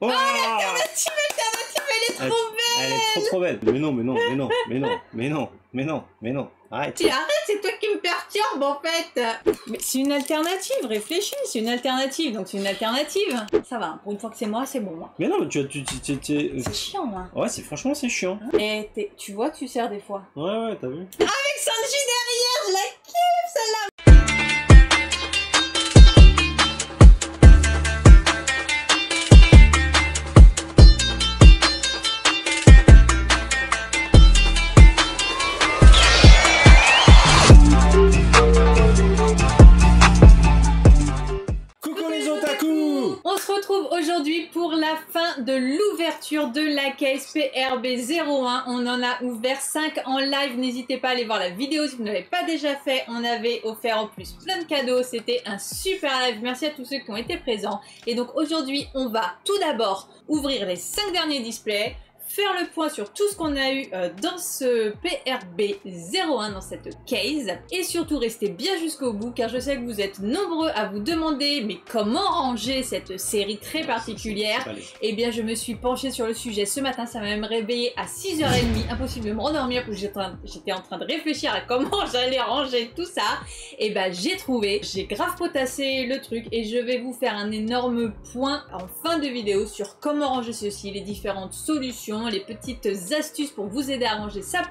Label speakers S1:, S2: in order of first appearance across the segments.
S1: Oh,
S2: L'alternative, elle est trop belle.
S1: elle est trop belle. Mais non, mais non, mais non, mais non, mais non, mais non, mais non. Arrête.
S2: Tu arrêtes, c'est toi qui me perturbe en fait. Mais c'est une alternative, réfléchis, c'est une alternative, donc c'est une alternative. Ça va, pour une fois que c'est moi, c'est bon.
S1: Mais non, mais
S2: C'est chiant, hein.
S1: Ouais, franchement, c'est chiant.
S2: Et tu vois, tu sers des fois.
S1: Ouais, t'as vu.
S2: Avec Sanji derrière, je la kiffe celle-là. On se retrouve aujourd'hui pour la fin de l'ouverture de la case PRB01. On en a ouvert 5 en live. N'hésitez pas à aller voir la vidéo si vous ne l'avez pas déjà fait. On avait offert en plus plein de cadeaux. C'était un super live. Merci à tous ceux qui ont été présents. Et donc aujourd'hui, on va tout d'abord ouvrir les 5 derniers displays, faire le point sur tout ce qu'on a eu dans ce PRB01, dans cette case, et surtout rester bien jusqu'au bout car je sais que vous êtes nombreux à vous demander mais comment ranger cette série très particulière. Et bien je me suis penchée sur le sujet ce matin, ça m'a même réveillée à 6h30, impossible de me rendormir parce que j'étais en train de réfléchir à comment j'allais ranger tout ça. Et ben j'ai trouvé, j'ai grave potassé le truc et je vais vous faire un énorme point en fin de vidéo sur comment ranger ceci, les différentes solutions, les petites astuces pour vous aider à ranger ça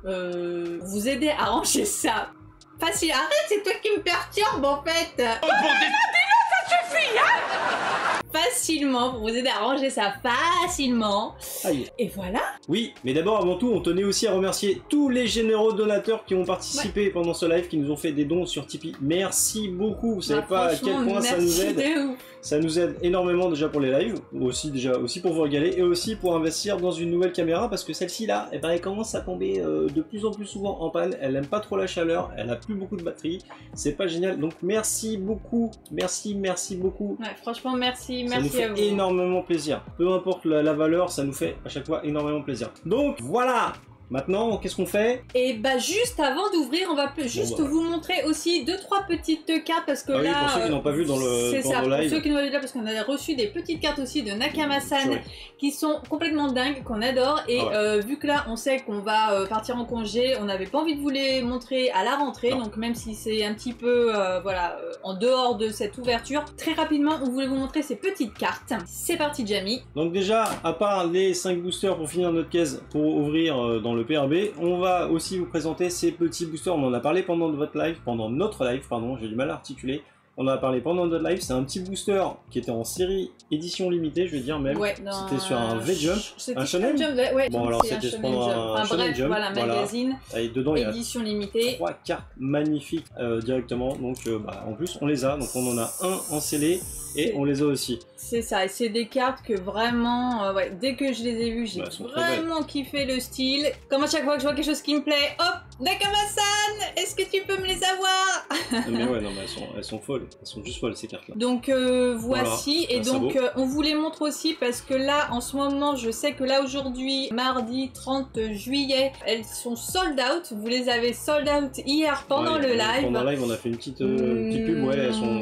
S2: vous aider à ranger ça facile. Arrête, c'est toi qui me perturbe en fait. Oh, ça suffit, hein. Facilement, pour vous aider à ranger ça facilement.
S1: Aïe.
S2: Et voilà.
S1: Oui, mais d'abord, avant tout, on tenait aussi à remercier tous les généreux donateurs qui ont participé pendant ce live, qui nous ont fait des dons sur Tipeee. Merci beaucoup. Vous savez pas à quel point ça nous aide. Ça nous aide énormément déjà pour les lives, aussi pour vous régaler, et aussi pour investir dans une nouvelle caméra, parce que celle-ci là, eh ben, elle commence à tomber de plus en plus souvent en panne. Elle n'aime pas trop la chaleur, elle a plus beaucoup de batterie. C'est pas génial. Donc merci beaucoup, merci beaucoup.
S2: Ouais, franchement merci
S1: ça nous fait
S2: à vous.
S1: Énormément plaisir. Peu importe la valeur, ça nous fait à chaque fois énormément plaisir. Donc voilà. Maintenant, qu'est-ce qu'on fait? Et
S2: bah juste avant d'ouvrir, on va juste vous montrer aussi 2-3 petites cartes parce que là...
S1: Oui, pour ceux qui n'ont pas vu dans le live.
S2: C'est ça, pour ceux qui n'ont pas vu là, parce qu'on a reçu des petites cartes aussi de Nakama-san qui sont complètement dingues, qu'on adore. Et vu que là, on sait qu'on va partir en congé, on n'avait pas envie de vous les montrer à la rentrée. Donc même si c'est un petit peu, voilà, en dehors de cette ouverture, très rapidement, on voulait vous montrer ces petites cartes. C'est parti, Jamie.
S1: Donc déjà, à part les 5 boosters pour finir notre case, pour ouvrir dans le PRB, on va aussi vous présenter ces petits boosters. On en a parlé pendant notre live, pardon, j'ai du mal à articuler. On en a parlé pendant notre live, c'est un petit booster qui était en série édition limitée, je vais dire même. Ouais, c'était sur un V-Jump, un Shonen Jump. Ouais, bon alors c'était pendant un Shonen Jump,
S2: voilà, magazine,
S1: et dedans
S2: édition
S1: il y a
S2: limitée.
S1: 3 cartes magnifiques directement, donc en plus on les a, donc on en a un en scellé et on les a aussi.
S2: C'est ça, et c'est des cartes que vraiment, dès que je les ai vues, j'ai vraiment kiffé le style. Comme à chaque fois que je vois quelque chose qui me plaît, hop, Nakama-san, est-ce que tu peux me les avoir?
S1: Mais ouais, non, mais elles sont folles, elles sont juste folles ces cartes-là.
S2: Donc voici, et donc on vous les montre aussi parce que là, en ce moment, je sais que là aujourd'hui, mardi 30 juillet, elles sont sold out. Vous les avez sold out hier pendant le live.
S1: Pendant le live, on a fait une petite pub, ouais, elles sont...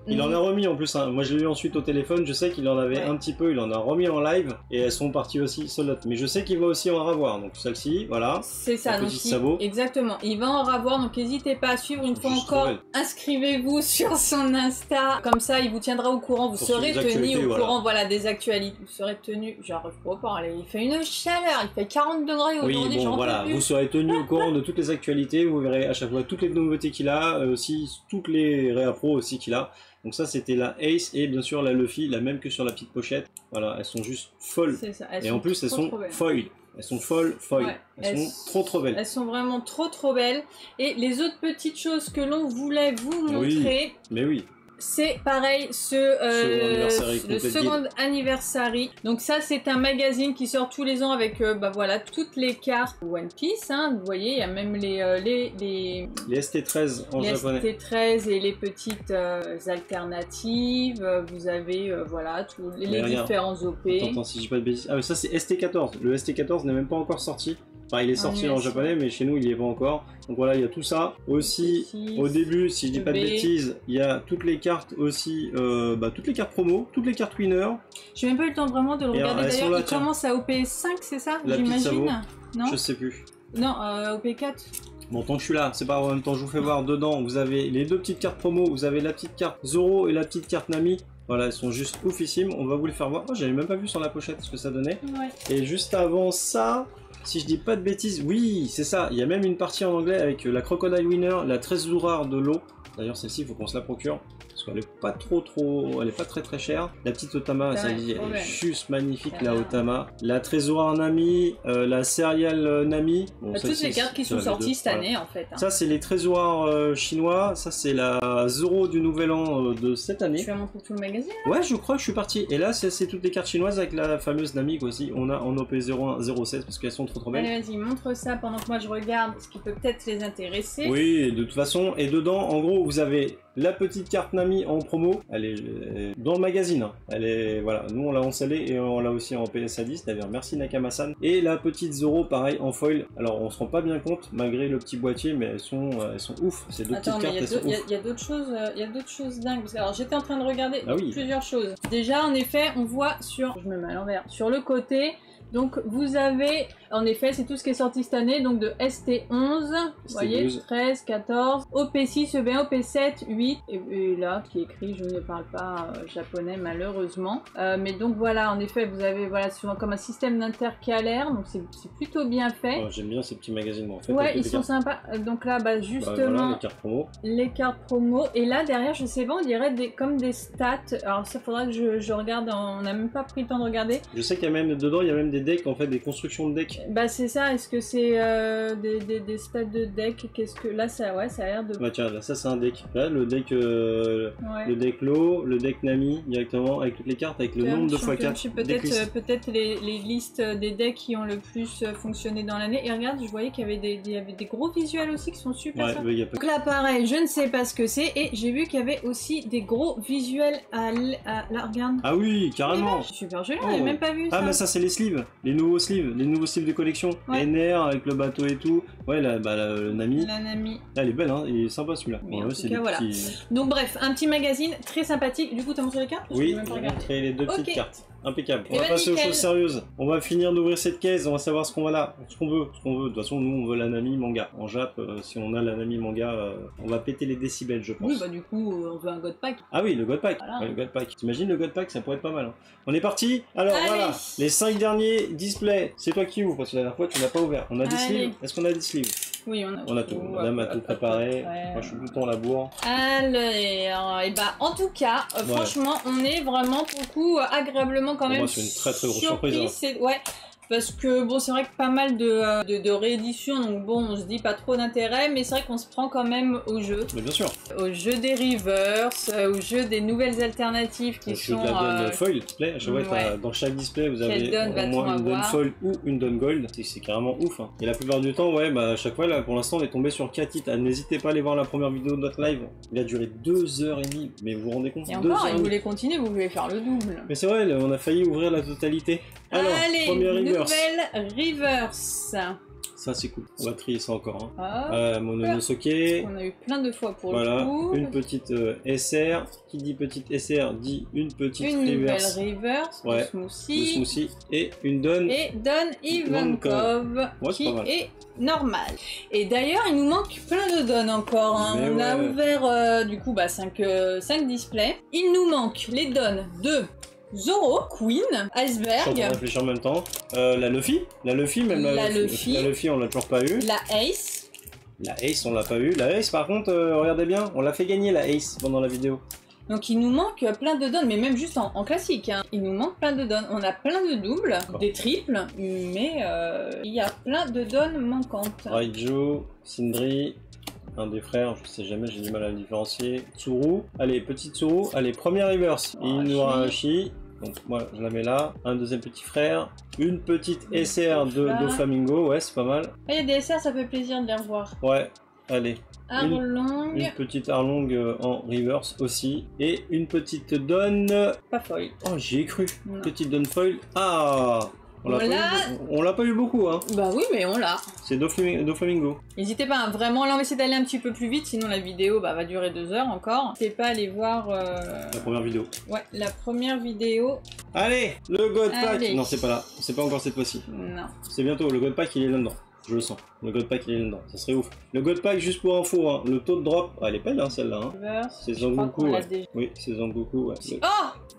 S1: Il en a remis en plus, hein. Moi je l'ai eu ensuite au téléphone, je sais qu'il en avait un petit peu, il en a remis en live et elles sont parties aussi sold out. Mais je sais qu'il va aussi en avoir, donc celle-ci, voilà.
S2: C'est ça, donc exactement, il va en avoir, donc n'hésitez pas à suivre une fois encore. Inscrivez-vous sur son Insta, comme ça il vous tiendra au courant, vous serez tenu au courant des actualités. Vous serez tenu, j'arrive pas à parler, il fait une chaleur, il fait 40 degrés aujourd'hui,
S1: oui, bon, voilà, vous serez tenu au courant de toutes les actualités, vous verrez à chaque fois toutes les nouveautés qu'il a, aussi toutes les réappros aussi qu'il a. Donc ça c'était la Ace et bien sûr la Luffy, la même que sur la petite pochette. Voilà, elles sont juste folles.
S2: Ça,
S1: et en plus elles sont foil. Elles sont foil. Ouais, elles sont trop belles.
S2: Elles sont vraiment trop belles. Et les autres petites choses que l'on voulait vous montrer.
S1: Mais oui.
S2: C'est pareil, le second anniversary. Donc ça, c'est un magazine qui sort tous les ans avec voilà, toutes les cartes One Piece. Hein. Vous voyez, il y a même les
S1: ST13 en japonais.
S2: Les ST13 et les petites alternatives. Vous avez voilà, tous les différents OP.
S1: Attends, si je dis pas de bêtises. Ah, ça c'est ST14. Le ST14 n'est même pas encore sorti. Enfin, il est sorti en japonais, mais chez nous, il y est pas encore. Donc voilà, il y a tout ça. Aussi, au début, si je dis pas de bêtises, il y a toutes les cartes aussi, toutes les cartes promo, toutes les cartes winner.
S2: J'ai même pas eu le temps vraiment de le regarder. D'ailleurs, il commence à OP5, c'est ça? J'imagine. Non,
S1: je sais plus.
S2: Non, OP4.
S1: Bon, tant que je suis là, c'est pas en même temps, je vous fais voir dedans. Vous avez les deux petites cartes promo, vous avez la petite carte Zoro et la petite carte Nami. Voilà, elles sont juste oufissimes. On va vous les faire voir. Oh, j'avais même pas vu sur la pochette ce que ça donnait. Ouais. Et juste avant ça, si je dis pas de bêtises, oui, c'est ça. Il y a même une partie en anglais avec la Crocodile Winner, la Treasurer de l'eau. D'ailleurs, celle-ci, il faut qu'on se la procure. Parce qu'elle est pas elle est pas très cher. La petite Otama, ça dit, elle est juste magnifique, la Otama. La Treasurer Nami, la Serial Nami. Bon,
S2: toutes les cartes qui sont sorties cette année, en fait. Hein.
S1: Ça, c'est les Treasurer chinois. Ça, c'est la Zoro du Nouvel An de cette année.
S2: Tu vas montrer tout le magazine là?
S1: Ouais, je crois que je suis parti. Et là, c'est toutes les cartes chinoises avec la fameuse Nami aussi. On a en OP01, 016 parce qu'elles sont trop belles.
S2: Allez, vas-y, montre ça pendant que moi je regarde ce qui peut peut-être les intéresser.
S1: Oui, de toute façon. Et dedans, en gros, vous avez la petite carte Nami en promo. Elle est dans le magazine. Hein. Elle est, voilà. Nous, on l'a en salé et on l'a aussi en PSA 10. D'ailleurs, merci Nakama-san. Et la petite Zoro, pareil, en foil. Alors, on se rend pas bien compte, malgré le petit boîtier, mais elles sont ouf. Ces deux petites cartes, elles sont ouf.
S2: Il y a d'autres choses dingues. Alors, j'étais en train de regarder plusieurs choses. Déjà, en effet, on voit sur... Je me mets à l'envers. Sur le côté... Donc vous avez, en effet, c'est tout ce qui est sorti cette année, donc de ST11, vous voyez, 13, 14, OP6, EB1, OP7, 8, et là, qui est écrit, je ne parle pas japonais malheureusement. Mais donc voilà, en effet, vous avez souvent comme un système d'intercalaire, donc c'est plutôt bien fait.
S1: Oh, j'aime bien ces petits magazines, en fait.
S2: Ouais, ils sont sympas. Donc là, justement,
S1: voilà, les cartes promo.
S2: Les cartes promo, et là, derrière, je sais pas, on dirait comme des stats. Alors ça, faudra que je regarde, on n'a même pas pris le temps de regarder.
S1: Je sais qu'il y a même, dedans, il y a même des decks, en fait, des constructions de decks.
S2: Bah c'est ça, est-ce que c'est des stats de deck? Qu'est-ce que là ça a l'air de...
S1: Bah tiens, là ça c'est un deck. Là le deck le deck Lo, le deck Nami directement avec toutes les cartes avec le nombre de x4.
S2: Peut-être les listes des decks qui ont le plus fonctionné dans l'année. Et regarde, je voyais qu'il y avait des gros visuels aussi qui sont super sympas. Donc là pareil, je ne sais pas ce que c'est et j'ai vu qu'il y avait aussi des gros visuels à là regarde.
S1: Ah oui, carrément.
S2: Super joli, on n'avait même pas vu ça.
S1: Ah mais ça c'est les sleeves. Les nouveaux sleeves de collection. NR avec le bateau et tout. Ouais, la Nami.
S2: La Nami.
S1: Elle est belle, hein. Il est sympa celui-là.
S2: Ouais, voilà. Donc bref, un petit magazine très sympathique. Du coup, t'as montré les cartes?
S1: Oui, on va montrer les deux petites cartes. Impeccable. On va passer aux choses sérieuses. On va finir d'ouvrir cette caisse, on va savoir ce qu'on va là. Ce qu'on veut. De toute façon, nous, on veut la Nami manga. En Jap, si on a la Nami manga, on va péter les décibels, je pense.
S2: Oui, bah du coup, on veut un God Pack.
S1: Ah oui, le God Pack. Voilà. Ouais, le God Pack. T'imagines le God Pack, ça pourrait être pas mal. Hein. On est parti. Alors voilà, les 5 derniers displays. C'est toi qui ouvres, parce que la dernière fois, tu l'as pas ouvert. On a des sleeves. Est-ce qu'on a des sleeves?
S2: Oui,
S1: on a tout. Madame a tout préparé. Moi, je suis tout le temps à la bourre.
S2: Alors, et bah, en tout cas, franchement, on est vraiment pour le coup agréablement quand même.
S1: Moi, c'est une très grosse surprise.
S2: Hein. Ouais. Parce que bon, c'est vrai que pas mal de rééditions, donc bon, on se dit pas trop d'intérêt, mais c'est vrai qu'on se prend quand même au jeu.
S1: Mais bien sûr.
S2: Au jeu des reverse, au jeu des nouvelles alternatives qui sont...
S1: Au jeu de la foil display. Dans chaque display, vous avez au moins une donne foil ou une donne gold. C'est carrément ouf. Hein. Et la plupart du temps, à chaque fois, là, pour l'instant, on est tombé sur 4 titres. N'hésitez pas à aller voir la première vidéo de notre live. Il a duré 2h30. Mais vous vous rendez compte?
S2: Et encore, il voulait continuer, vous voulez faire le double.
S1: Mais c'est vrai, on a failli ouvrir la totalité. Alors, première reverse.
S2: Nouvelle reverse.
S1: Ça c'est cool, on va trier ça encore.
S2: Hein.
S1: Mononosuke.
S2: On a eu plein de fois pour le coup.
S1: Une petite SR. Qui dit petite SR dit une petite reverse.
S2: Une nouvelle reverse.
S1: Ouais.
S2: De Smoothie.
S1: Et une donne.
S2: Et Don Ivankov. Qui est normal. Et d'ailleurs, il nous manque plein de donnes encore. Hein. On a ouvert du coup 5 displays. Il nous manque les donnes de Zoro, Queen, Iceberg.
S1: Je suis en train de réfléchir en même temps. La Luffy, même la Luffy, on l'a toujours pas eu.
S2: La Ace.
S1: La Ace, on l'a pas eu. La Ace, par contre, regardez bien, on l'a fait gagner la Ace pendant la vidéo.
S2: Donc il nous manque plein de donnes, mais même juste en classique. Hein. Il nous manque plein de donnes. On a plein de doubles, des triples, mais il y a plein de donnes manquantes.
S1: Raiju, Sindri. Un des frères, je sais jamais, j'ai du mal à le différencier. Tsuru, allez, petite Tsuru, allez, première reverse. Inuarashi, donc moi je la mets là. Un deuxième petit frère, une petite SR de Doflamingo, ouais, c'est pas mal.
S2: Il y a des SR, ça fait plaisir de les revoir.
S1: Ouais, allez.
S2: Arlong.
S1: Une petite Arlong en reverse aussi. Et une petite donne.
S2: Pas foil.
S1: Oh, j'y ai cru. Non. Petite donne foil. Ah! On l'a pas eu beaucoup, hein.
S2: Bah oui, mais on l'a.
S1: C'est Doflamingo.
S2: N'hésitez pas, hein, vraiment, là on va essayer d'aller un petit peu plus vite, sinon la vidéo va durer 2 heures encore. N'hésitez pas à aller voir...
S1: La première vidéo.
S2: Ouais, la première vidéo.
S1: Allez, le God Pack. Non, c'est pas là. C'est pas encore cette fois-ci.
S2: Non.
S1: C'est bientôt, le God Pack il est là-dedans. Je le sens. Le God Pack il est là-dedans. Ça serait ouf. Le God Pack, juste pour info, hein, le taux de drop... Ah, elle est belle, hein, celle-là. Hein. C'est Zangoku, ouais. Oui, c'est Zangoku, ouais.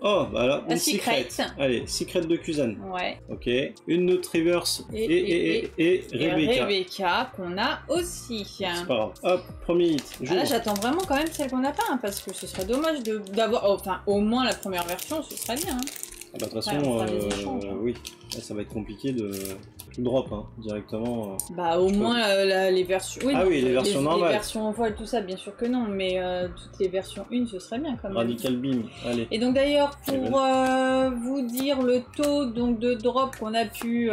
S1: Oh, bah là, une secret. Allez, secret de Kuzan.
S2: Ouais.
S1: Ok. Une autre reverse et Rebecca.
S2: Rebecca, qu'on a aussi.
S1: C'est pas grave. Hop, premier hit.
S2: Là, j'attends vraiment quand même celle qu'on n'a pas, hein, parce que ce serait dommage d'avoir... Enfin, au moins la première version, ce serait bien. Hein.
S1: Ah bah de toute façon, oui. Là, ça va être compliqué de... drop hein, directement.
S2: Bah au moins les versions. Oui,
S1: ah oui, les versions normales.
S2: Les versions voile, tout ça, bien sûr que non, mais toutes les versions 1, ce serait bien quand même.
S1: Radical Beam, allez.
S2: Et donc d'ailleurs pour vous dire le taux donc de drop qu'on a pu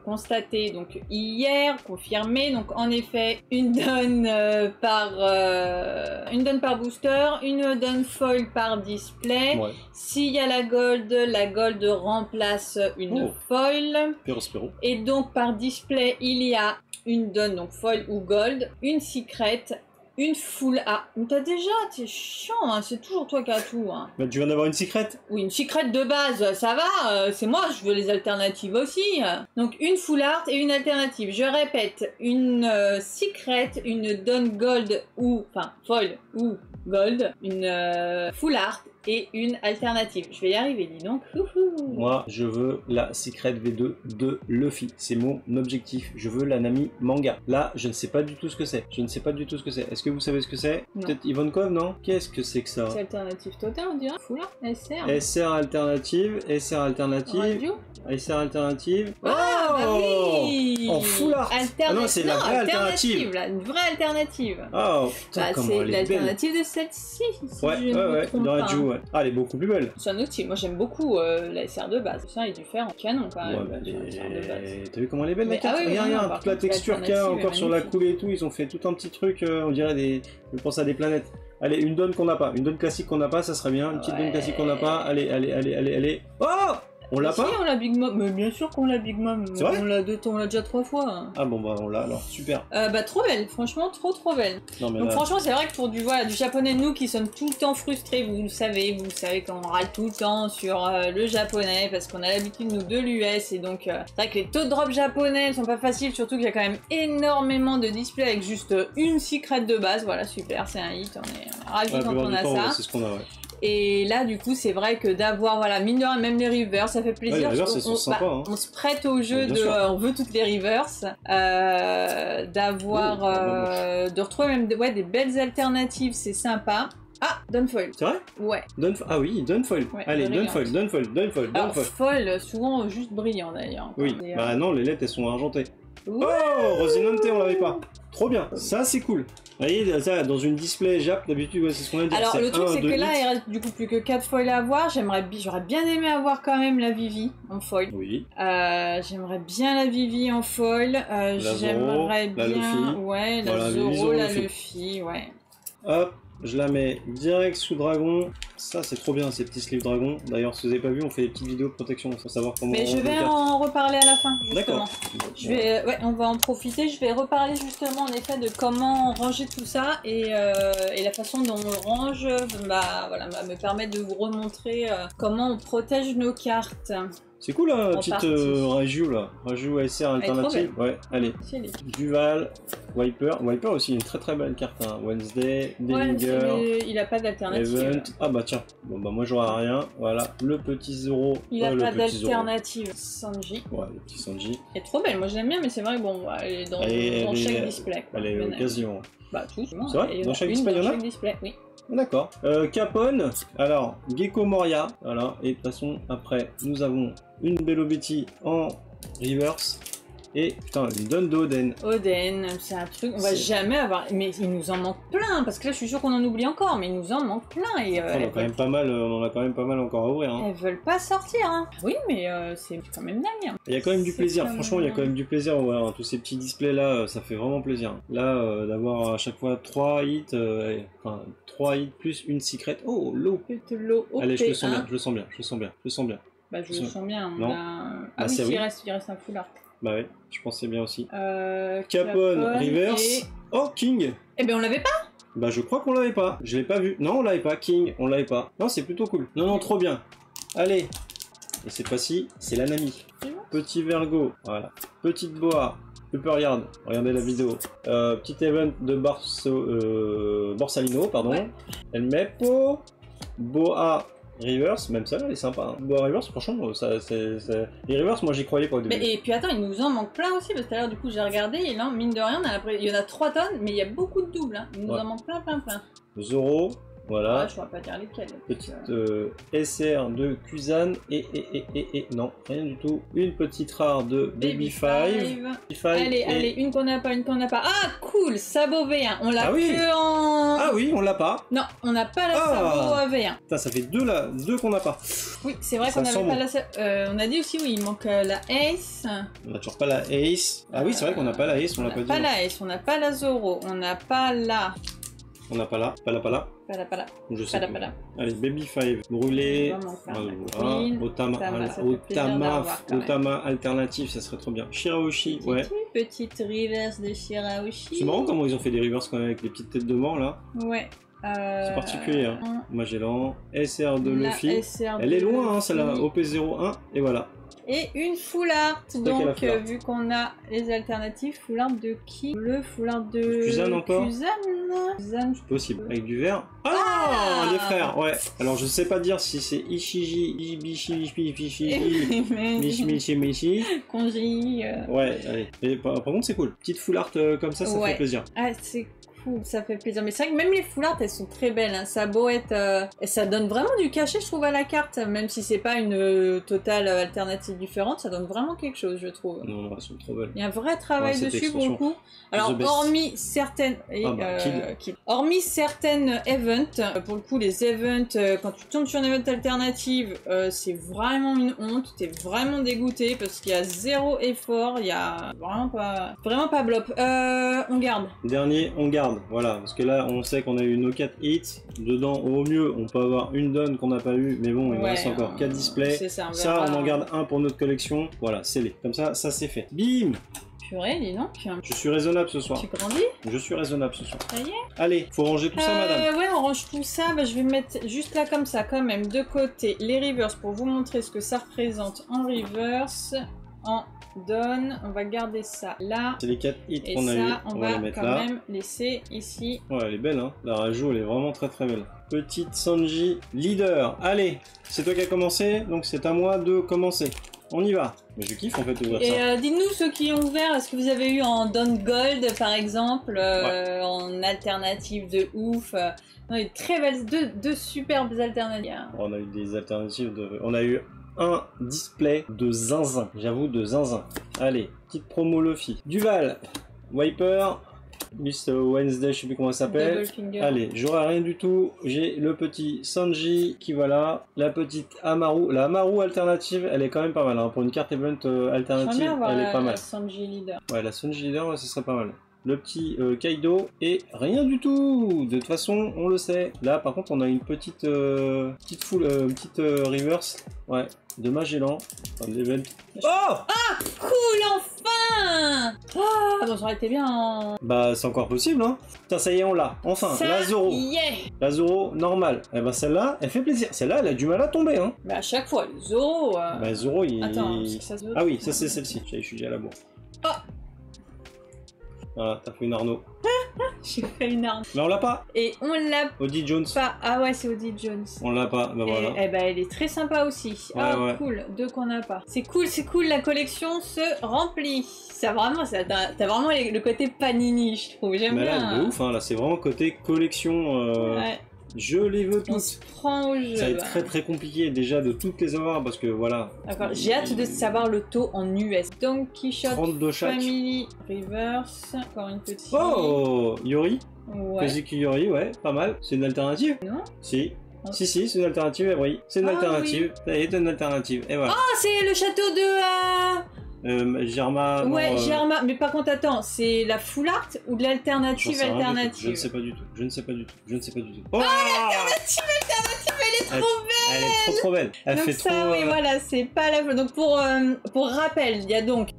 S2: constater donc hier, confirmé, donc en effet une donne par booster, une donne foil par display. Ouais. S'il y a la gold remplace une foil.
S1: Spiro.
S2: Et donc par display, il y a une donne, donc foil ou gold, une secret, une full A. Mais t'as déjà, t'es chiant, hein, c'est toujours toi qui as tout. Hein.
S1: Mais tu viens d'avoir une secret?
S2: Oui, une secret de base, ça va, c'est moi, je veux les alternatives aussi. Donc une full art et une alternative. Je répète, une secret, une donne gold ou, enfin, foil ou gold, une full art et une alternative. Je vais y arriver, dis donc.
S1: Moi, je veux la Secret V2 de Luffy. C'est mon objectif. Je veux la Nami manga. Là, je ne sais pas du tout ce que c'est. Est-ce que vous savez ce que c'est? Peut-être Ivankov, non? Qu'est-ce que c'est que ça?
S2: C'est alternative totale, on dirait. Fou là, SR.
S1: SR alternative, SR alternative.
S2: Radio.
S1: SR alternative.
S2: Ah, bah oui.
S1: En full art. Ah non, c'est la vraie alternative.
S2: Là, une vraie alternative.
S1: Oh, putain, comment elle est belle.
S2: C'est l'alternative de celle-ci.
S1: Ouais, de Radio, ouais. Ah, elle est beaucoup plus belle.
S2: C'est un outil. Moi, j'aime beaucoup la SR de base. Ça, il est dû faire en canon quand même.
S1: Ouais, t'as vu comment elle est belle, la carte? Regarde, toute la texture qu'il y a encore sur la coulée et tout. Ils ont fait tout un petit truc, on dirait des... Je pense à des planètes. Allez, une donne qu'on n'a pas. Une donne classique qu'on n'a pas, ça serait bien. Une petite donne classique qu'on n'a pas. Allez. Oh! On l'a pas?
S2: Si, on l'a Big Mom. Mais bien sûr qu'on l'a Big Mom.
S1: C'est vrai?
S2: On l'a déjà 3 fois.
S1: Ah bon, bah on l'a alors, super.
S2: Bah trop belle, franchement, trop belle.
S1: Non, mais
S2: donc
S1: là...
S2: franchement, c'est vrai que pour du japonais de nous qui sommes tout le temps frustrés, vous savez qu'on râle tout le temps sur le japonais parce qu'on a l'habitude nous de l'US et donc c'est vrai que les taux de drop japonais ne sont pas faciles, surtout qu'il y a quand même énormément de displays avec juste une secret de base. Voilà, super, c'est un hit, on est ravis quand on a ça.
S1: C'est ce qu'on a, ouais.
S2: Et là, du coup, c'est vrai que d'avoir, voilà, mine de rien, même les reverse, ça fait plaisir.
S1: Ouais, les reverse, sont sympas, hein.
S2: On se prête au jeu on veut toutes les reverse, d'avoir, de retrouver même des belles alternatives, c'est sympa. Ah, Dunfoil.
S1: C'est vrai?
S2: Ouais.
S1: Ah oui, Dunfoil. Ouais, allez, Dunfoil.
S2: Alors, foil, souvent juste brillant d'ailleurs.
S1: Oui, bah non, les lettres elles sont argentées. Ouh. Oh, Rosinante, on l'avait pas. Trop bien, ça c'est cool. Vous voyez, ça, dans une display Jap, d'habitude, ouais, c'est ce qu'on a dit.
S2: Alors, le truc, c'est que là, il reste du coup plus que 4 foils à avoir. J'aurais bien aimé avoir quand même la Vivi en foil.
S1: Oui.
S2: J'aimerais bien la Vivi en foil. J'aimerais bien.
S1: Luffy.
S2: Ouais, la Zoro, la Luffy, ouais.
S1: Hop. Je la mets direct sous dragon. Ça, c'est trop bien, ces petits sleeves dragon. D'ailleurs, si vous n'avez pas vu, on fait des petites vidéos de protection pour savoir comment...
S2: Mais je vais en reparler à la fin, justement.
S1: D'accord.
S2: Ouais, on va en profiter. Je vais reparler justement, en effet, de comment ranger tout ça. Et la façon dont on le range voilà, me permet de vous remontrer comment on protège nos cartes.
S1: C'est cool, hein, la petite Raju, là. Raju SR alternative. Ouais, allez. Duval, Wiper. Wiper aussi, une très belle carte. Hein. Wednesday, Dellinger.
S2: Ouais, il a pas d'alternative.
S1: Event. Ah bah tiens. Bon bah moi j'aurai rien. Voilà, le petit Zoro.
S2: Il a pas d'alternative. Sanji.
S1: Ouais, le petit Sanji.
S2: Elle est trop belle, moi j'aime bien, mais c'est vrai que bon, elle est dans chaque display. Quoi.
S1: Elle est occasion.
S2: Bah tout.
S1: C'est vrai? Dans chaque display, il y en a?
S2: Oui.
S1: D'accord. Capone, alors Gecko Moria, voilà, et de toute façon, après, nous avons une Bello Betty en reverse, et putain, une donne d'Oden.
S2: Oden, c'est un truc, on va jamais avoir, mais il nous en manque plein, parce que là je suis sûre qu'on en oublie encore, mais il nous en manque plein. Et,
S1: on en a quand même pas mal encore à ouvrir. Hein.
S2: Elles veulent pas sortir, hein. Oui, mais c'est quand même dingue. Hein.
S1: Il y a quand même du plaisir, franchement, il y a quand même du plaisir, ouais, tous ces petits displays là, ça fait vraiment plaisir. Là, d'avoir à chaque fois 3 hits, enfin 3 hits plus une secret. Oh, l'eau.
S2: L'eau.
S1: Allez, je le sens bien, je le sens bien.
S2: Bah je le sens bien.
S1: Non.
S2: Ah oui, il reste un full art.
S1: Bah ouais, je pensais bien aussi.
S2: Capone,
S1: Reverse. Oh, King.
S2: Eh ben on l'avait pas.
S1: Bah je crois qu'on l'avait pas. Je l'ai pas vu. Non, on l'avait pas. King, on l'avait pas. Non, c'est plutôt cool. Non, non, trop bien. Allez. Et cette fois-ci, c'est l'Anami. Petit Vergo. Voilà. Petite Boa. Super Yard. Regardez la vidéo. Petit event de Borsalino, pardon. Ouais. El Mepo. Boa. Reverse, même ça, elle est sympa. Hein. Boa Reverse, franchement, les Reverse, moi j'y croyais pas au début.
S2: Mais, et puis attends, il nous en manque plein aussi, parce que tout à l'heure, du coup, j'ai regardé, et là, mine de rien, il y en a 3 tonnes, mais il y a beaucoup de doubles. Hein. Il nous en manque plein.
S1: Zoro, voilà.
S2: Ouais, je pourrais pas dire lesquels.
S1: Petite SR de Kuzan et non, rien du tout. Une petite rare de Baby 5.
S2: Allez, une qu'on n'a pas. Ah, cool, Sabot V1. On l'a que en...
S1: Ah oui, on l'a pas.
S2: Non, on n'a pas la Sabot V1.
S1: Putain, ça fait deux qu'on n'a pas.
S2: Oui, c'est vrai qu'on n'avait pas la... on a dit aussi, oui, il manque la Ace.
S1: On n'a toujours pas la Ace. Ah oui, c'est vrai qu'on n'a pas la Ace, on l'a pas dit.
S2: On n'a pas la Ace, on n'a pas la Zoro, on n'a pas la...
S1: On n'a pas là, pas là. Je sais pas. Allez, Baby 5, brûlé. Otama alternative, ça serait trop bien. Shirahoshi, ouais.
S2: Petite reverse de Shirahoshi.
S1: C'est marrant comment ils ont fait des reverses quand même avec les petites têtes de mort là.
S2: Ouais.
S1: C'est particulier. Hein. Magellan, SR de Luffy. Elle est loin, hein, celle-là. OP01, et voilà.
S2: Et une full art, donc vu qu'on a les alternatives, full art de qui? Le full art de...
S1: Kuzan encore?
S2: Kuzan.
S1: C'est possible, avec du vert. Ah, des frères, ouais. Alors je sais pas dire si c'est Ishiji, Michi.
S2: Konji.
S1: Ouais, allez. Et, par contre c'est cool. Petite full art comme ça fait plaisir.
S2: Ah, c'est cool, ça fait plaisir. Mais c'est vrai que même les full art, elles sont très belles. Hein. Ça a beau être... Et ça donne vraiment du cachet, je trouve, à la carte. Même si c'est pas une totale alternative différente, ça donne vraiment quelque chose, je trouve.
S1: Non, elles sont trop belles.
S2: Il y a un vrai travail dessus pour le coup. Alors, hormis certaines... hormis certaines events, pour le coup, les events, quand tu tombes sur une event alternative, c'est vraiment une honte. T'es vraiment dégoûté parce qu'il y a zéro effort. Il y a vraiment pas blop. On garde.
S1: Dernier, on garde. Voilà, parce que là on sait qu'on a eu nos 4 hits, dedans au mieux on peut avoir une donne qu'on n'a pas eu, mais bon il reste encore 4 displays, ça on en garde un pour notre collection, voilà c'est les, comme ça c'est fait. Bim.
S2: Purée, dis donc.
S1: Je suis raisonnable ce soir.
S2: Tu grandis?
S1: Je suis raisonnable ce soir.
S2: Ça y est.
S1: Allez, faut ranger tout ça madame.
S2: Ouais, on range tout ça, je vais mettre juste là comme ça quand même, de côté, les reverse pour vous montrer ce que ça représente en reverse, en donne, on va garder ça là.
S1: C'est les 4 hits qu'on a eu.
S2: On va les mettre quand même laisser ici.
S1: Ouais, elle est belle, hein. La rajout, elle est vraiment très belle. Petite Sanji leader. Allez, c'est toi qui as commencé, donc c'est à moi de commencer. On y va. Mais je kiffe en fait ouvrir ça.
S2: Et dites-nous ceux qui ont ouvert, est-ce que vous avez eu en Don Gold par exemple, en alternative de ouf. On a eu très belles, deux superbes alternatives.
S1: On a eu des alternatives de... On a eu un display de zinzin, j'avoue de zinzin. Allez, petite promo Luffy. Duval, Wiper, Miss Wednesday, je sais plus comment ça s'appelle. Allez, j'aurai rien du tout. J'ai le petit Sanji qui va là. La petite Amaru. La Amaru alternative, elle est quand même pas mal. Hein. Pour une carte event alternative, elle est pas mal.
S2: La Sanji leader.
S1: Ouais, la Sanji leader, ouais, ce serait pas mal. Le petit Kaido et rien du tout. De toute façon, on le sait. Là, par contre, on a une petite reverse. Ouais, de Magellan. Enfin, d'event. Oh!
S2: Ah, cool, enfin! Ah, bon, ça aurait été bien en...
S1: Bah, c'est encore possible, hein. Putain, ça y est, on l'a. Enfin, la Zoro. La Zoro normale. Eh ben, celle-là, elle fait plaisir. Celle-là, elle a du mal à tomber, hein.
S2: Mais à chaque fois, le Zoro...
S1: Bah, Zoro, il...
S2: Attends, parce que ça se...
S1: Ah oui, ça, c'est celle-ci. Je suis déjà à la bourre.
S2: Oh!
S1: Voilà, t'as fait une Arnaud.
S2: J'ai fait une arme.
S1: Mais on l'a pas.
S2: Et on l'a
S1: Audie Jones.
S2: pas. Ah ouais, c'est Audie Jones.
S1: On l'a pas, bah voilà.
S2: Et bah elle est très sympa aussi. Ouais. Cool, deux qu'on n'a pas. C'est cool, la collection se remplit. Ça vraiment, t'as vraiment le côté panini, je trouve. J'aime bien.
S1: Là, de ouf, hein. Là c'est vraiment côté collection. Ouais. Je les veux toutes.
S2: On se prend au jeu.
S1: Ça va être très compliqué déjà de toutes les avoir parce que voilà.
S2: D'accord, j'ai hâte de savoir le taux en US. Donc Quichotte,
S1: 32 chaque.
S2: Family, Reverse, encore une petite.
S1: Oh, Yori.
S2: Ouais.
S1: Kazuki Yori, ouais, pas mal. C'est une alternative?
S2: Non.
S1: Si. Si, c'est une alternative, oui. C'est une alternative. Ça y est, une alternative. Et voilà.
S2: Oh, c'est le château de...
S1: Germa.
S2: Ouais, Germa. Mais par contre, attends, c'est la full art ou de l'alternative alternative?
S1: Je ne sais pas du tout. Je ne sais pas du tout.
S2: Oh, l'alternative alternative, elle est trop belle.
S1: Elle est trop belle. Elle
S2: donc
S1: fait
S2: ça,
S1: trop...
S2: oui, voilà, c'est pas la... Donc pour rappel, il y a donc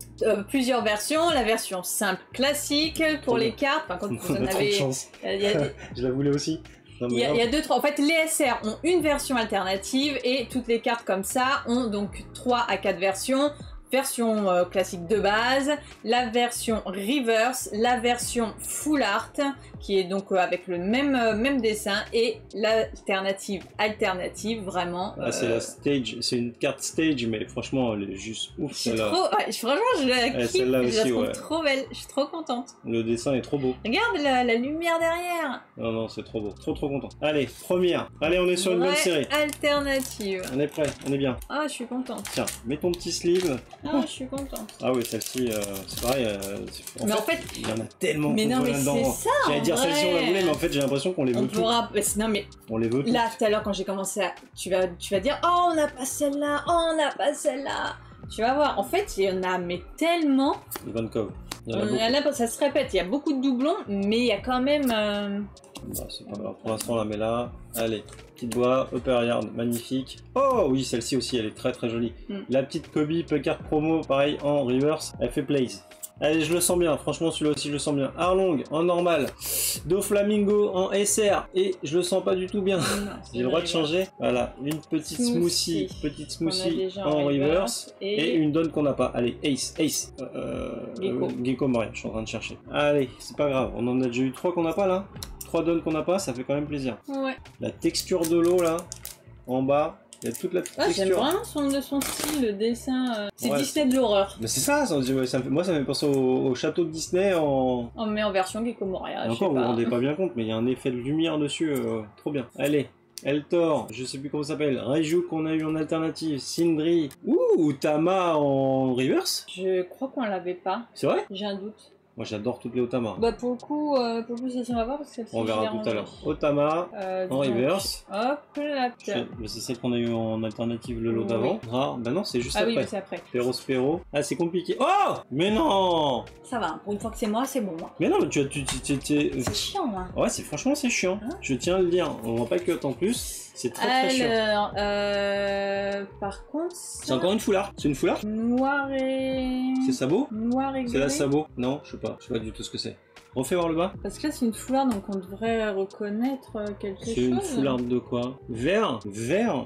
S2: plusieurs versions. La version simple classique pour les cartes. Enfin, quand vous en avez...
S1: Trop de chance. Je la voulais aussi.
S2: Il y a deux, trois. En fait, les SR ont une version alternative et toutes les cartes comme ça ont donc 3 à 4 versions. Version classique de base, la version reverse, la version full art qui est donc avec le même dessin et l'alternative alternative vraiment.
S1: C'est la stage, c'est une carte stage mais franchement elle est juste ouf celle-là.
S2: Franchement je la kiffe, je la trouve trop belle, je suis trop contente.
S1: Le dessin est trop beau.
S2: Regarde la lumière derrière.
S1: Non c'est trop beau, trop content. Allez, première, allez on est sur une bonne série.
S2: Alternative.
S1: On est prêt, on est bien.
S2: Ah je suis contente.
S1: Tiens, mets ton petit sleeve.
S2: Ah je suis contente.
S1: Ah oui celle-ci, c'est pareil.
S2: Mais en fait,
S1: il y en a tellement.
S2: Mais non mais c'est ça.
S1: J'allais dire celle-ci on la voulait mais en fait j'ai l'impression qu'on les veut toutes.
S2: Non mais
S1: on les veut toutes.
S2: Là tout à l'heure quand j'ai commencé à... Tu vas dire oh on n'a pas celle-là, oh on n'a pas celle-là. Tu vas voir, en fait il y en a mais tellement.
S1: Ivankov.
S2: Ça se répète, il y a beaucoup de doublons mais il y a quand même...
S1: Bah, c'est pas grave, pour l'instant on la met là. Allez, petite bois, Upper Yard, magnifique. Oh oui, celle-ci aussi, elle est très jolie. La petite Kobe, carte promo, pareil, en reverse, elle fait place. Allez, je le sens bien, franchement celui-là aussi je le sens bien. Arlong en normal, Doflamingo en SR, et je le sens pas du tout bien. J'ai le droit de changer. Voilà, une petite smoothie en reverse, et une donne qu'on n'a pas. Allez, Ace. Gecko Moria, je suis en train de chercher. Allez, c'est pas grave, on en a déjà eu 3 qu'on n'a pas là. 3 donnes qu'on n'a pas, ça fait quand même plaisir.
S2: Ouais.
S1: La texture de l'eau là, en bas. Il y a toute la texture.
S2: J'aime vraiment son style, le dessin. C'est Disney de l'horreur.
S1: Mais c'est ça, moi ça me fait penser au château de Disney
S2: mais en version Gecko Moria.
S1: Et encore, vous vous rendez pas bien compte, mais il y a un effet de lumière dessus, trop bien. Allez, Eltor, je sais plus comment ça s'appelle, Raiju qu'on a eu en alternative, Sindri, Tama en reverse.
S2: Je crois qu'on l'avait pas.
S1: C'est vrai?
S2: J'ai un doute.
S1: Moi j'adore toutes les Otama.
S2: Bah pour le coup, on va voir parce que
S1: on verra tout à l'heure. Otama en reverse.
S2: Hop là.
S1: C'est celle qu'on a eu en alternative le lot d'avant. Rare. Bah non, c'est juste après.
S2: Ah oui, c'est après.
S1: Spero. Ah c'est compliqué. Oh mais non.
S2: Ça va, pour une fois que c'est moi, c'est bon.
S1: Mais non, mais
S2: c'est chiant, hein.
S1: Ouais, franchement c'est chiant. Je tiens à le dire. On voit pas que en plus. C'est très chiant.
S2: Par contre...
S1: C'est encore une foulard. C'est une foulard?
S2: Noir et...
S1: C'est sabot?
S2: Noir et gris.
S1: C'est la sabot? Non, je sais pas du tout ce que c'est. Refais voir le bas.
S2: Parce que là c'est une foulard donc on devrait reconnaître quelque chose.
S1: C'est une foulard de quoi? Vert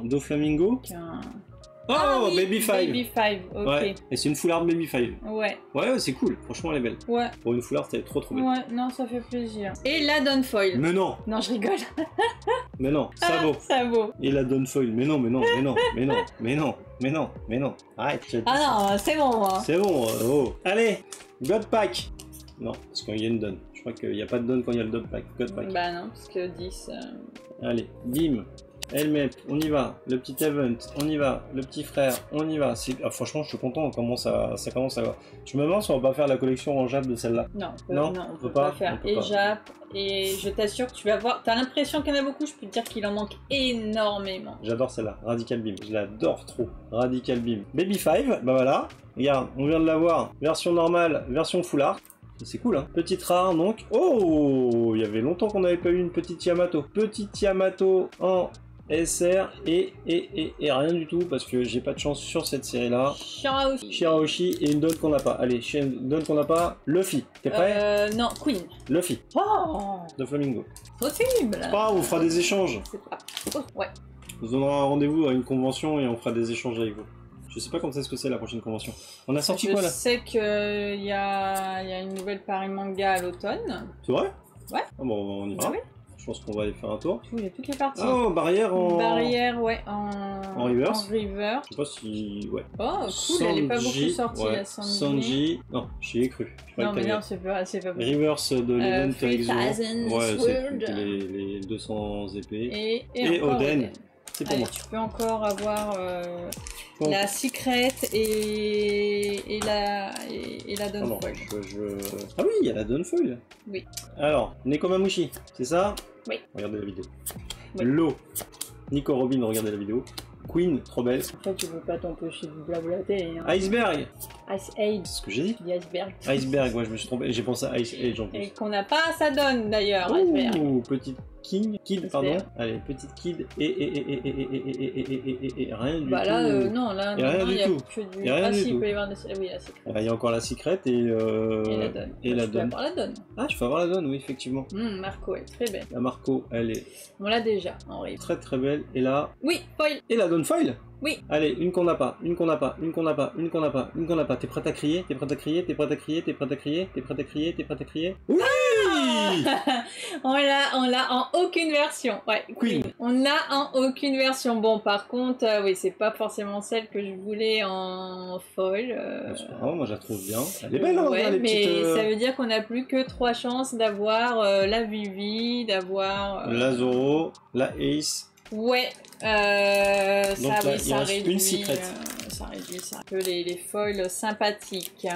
S1: Doflamingo. Oh,
S2: oui,
S1: Baby 5.
S2: Baby 5, ok.
S1: Ouais. Et c'est une foulard Baby 5.
S2: Ouais.
S1: Ouais, c'est cool. Franchement, elle est belle.
S2: Ouais.
S1: Pour une foulard, c'était trop belle.
S2: Ouais, non, ça fait plaisir. Et la Dawnfoil.
S1: Mais non.
S2: Non, je rigole.
S1: Mais non, sabot.
S2: Sabot.
S1: Et la Dawnfoil. Mais non. Arrête.
S2: Ah non, c'est bon, moi.
S1: C'est bon. Oh. Allez, God Pack. Non, parce qu'il y a une donne. Je crois qu'il n'y a pas de donne quand il y a le God Pack.
S2: Bah non, parce que 10...
S1: Allez, Dim. Helmet, on y va. Le petit Event, on y va. Le petit frère, on y va. Franchement, je suis content comment ça commence à... Je me demande si on va pas faire la collection en Jap de celle-là.
S2: Non, on peut pas faire Jap. Et je t'assure que tu vas voir... T'as l'impression qu'il y en a beaucoup, je peux te dire qu'il en manque énormément.
S1: J'adore celle-là, Radical Beam. Je l'adore trop. Radical Beam. Baby 5, bah voilà. Regarde, on vient de l'avoir. Version normale, version full art. C'est cool, hein. Petite rare, donc. Oh, il y avait longtemps qu'on n'avait pas eu une petite Yamato. Petite Yamato en SR et rien du tout parce que j'ai pas de chance sur cette série-là. Shirahoshi et une donne qu'on n'a pas. Allez, une donne qu'on n'a pas. Luffy. T'es prêt?
S2: Non, Queen.
S1: Luffy.
S2: Oh,
S1: de Flamingo.
S2: Possible.
S1: C'est pas grave, on fera des échanges.
S2: C'est pas. Ouais.
S1: On se donnera un rendez-vous à une convention et on fera des échanges avec vous. Je sais pas quand est-ce que c'est la prochaine convention. On a sorti quoi là?
S2: Je sais qu'il y a une nouvelle Paris Manga à l'automne.
S1: C'est vrai?
S2: Ouais.
S1: Ah bon, on y va.
S2: Oui.
S1: Je pense qu'on va aller faire un tour.
S2: Il y a toutes les parties.
S1: Oh, barrière en...
S2: Barrière, ouais, en
S1: reverse.
S2: En reverse.
S1: Je sais pas si... Ouais.
S2: Oh, cool,
S1: Sanji,
S2: elle est pas beaucoup sortie,
S1: ouais.
S2: la Sanji.
S1: Non, j'y ai cru.
S2: Non, mais non, c'est pas possible.
S1: Reverse de l'event Exo. Ouais,
S2: Sword.
S1: c'est les 200 épées.
S2: Et
S1: Oden. C'est pour moi.
S2: Tu peux encore avoir la Secret et la Dawnfoil.
S1: Ah oui, il y a la Dawnfoil.
S2: Oui.
S1: Alors, Nekomamushi, c'est ça?
S2: Oui.
S1: Regardez la vidéo.
S2: Oui.
S1: Lo. Nico Robin, regardez la vidéo. Queen, trop belle.
S2: Après, tu veux pas t'empêcher de blablater. Hein.
S1: Iceberg.
S2: Ice Age.
S1: C'est ce que j'ai dit.
S2: Iceberg.
S1: Iceberg, ouais, je me suis trompé. J'ai pensé à Ice Age en plus.
S2: Et qu'on n'a pas, ça donne d'ailleurs.
S1: Ouh, petite King, Kid, pardon. Allez, petite Kid et rien du tout.
S2: Bah là, non, là, il n'y a que du... Ah si, il peut y avoir des... Oui, la secret.
S1: Il y a encore la secret et
S2: la donne.
S1: Et la donne.
S2: Tu peux avoir la donne.
S1: Ah, je peux avoir la donne, oui, effectivement.
S2: Marco, elle est très belle.
S1: La Marco, elle est...
S2: On l'a déjà, en vrai.
S1: Très très belle. Et là...
S2: Oui, foil.
S1: Et la donne foil.
S2: Oui.
S1: Allez, une qu'on n'a pas, une qu'on n'a pas, une qu'on n'a pas, une qu'on n'a pas, une qu'on n'a pas. T'es prête à crier? T'es prête à crier? T'es prête à crier? T'es prête à crier? T'es prête à crier? T'es prête à crier? Oui.
S2: on l'a en aucune version. Ouais, Queen. On l'a en aucune version. Bon, par contre, oui, c'est pas forcément celle que je voulais en foil.
S1: Moi, je la trouve bien. Elle est belle, hein,
S2: ouais,
S1: les
S2: mais
S1: petites,
S2: ça veut dire qu'on n'a plus que 3 chances d'avoir la Vivi, d'avoir...
S1: la Zoro, la Ace.
S2: Ouais,
S1: donc là,
S2: ça réduit,
S1: une secret.
S2: Ça réduit ça. Un peu les foils sympathiques.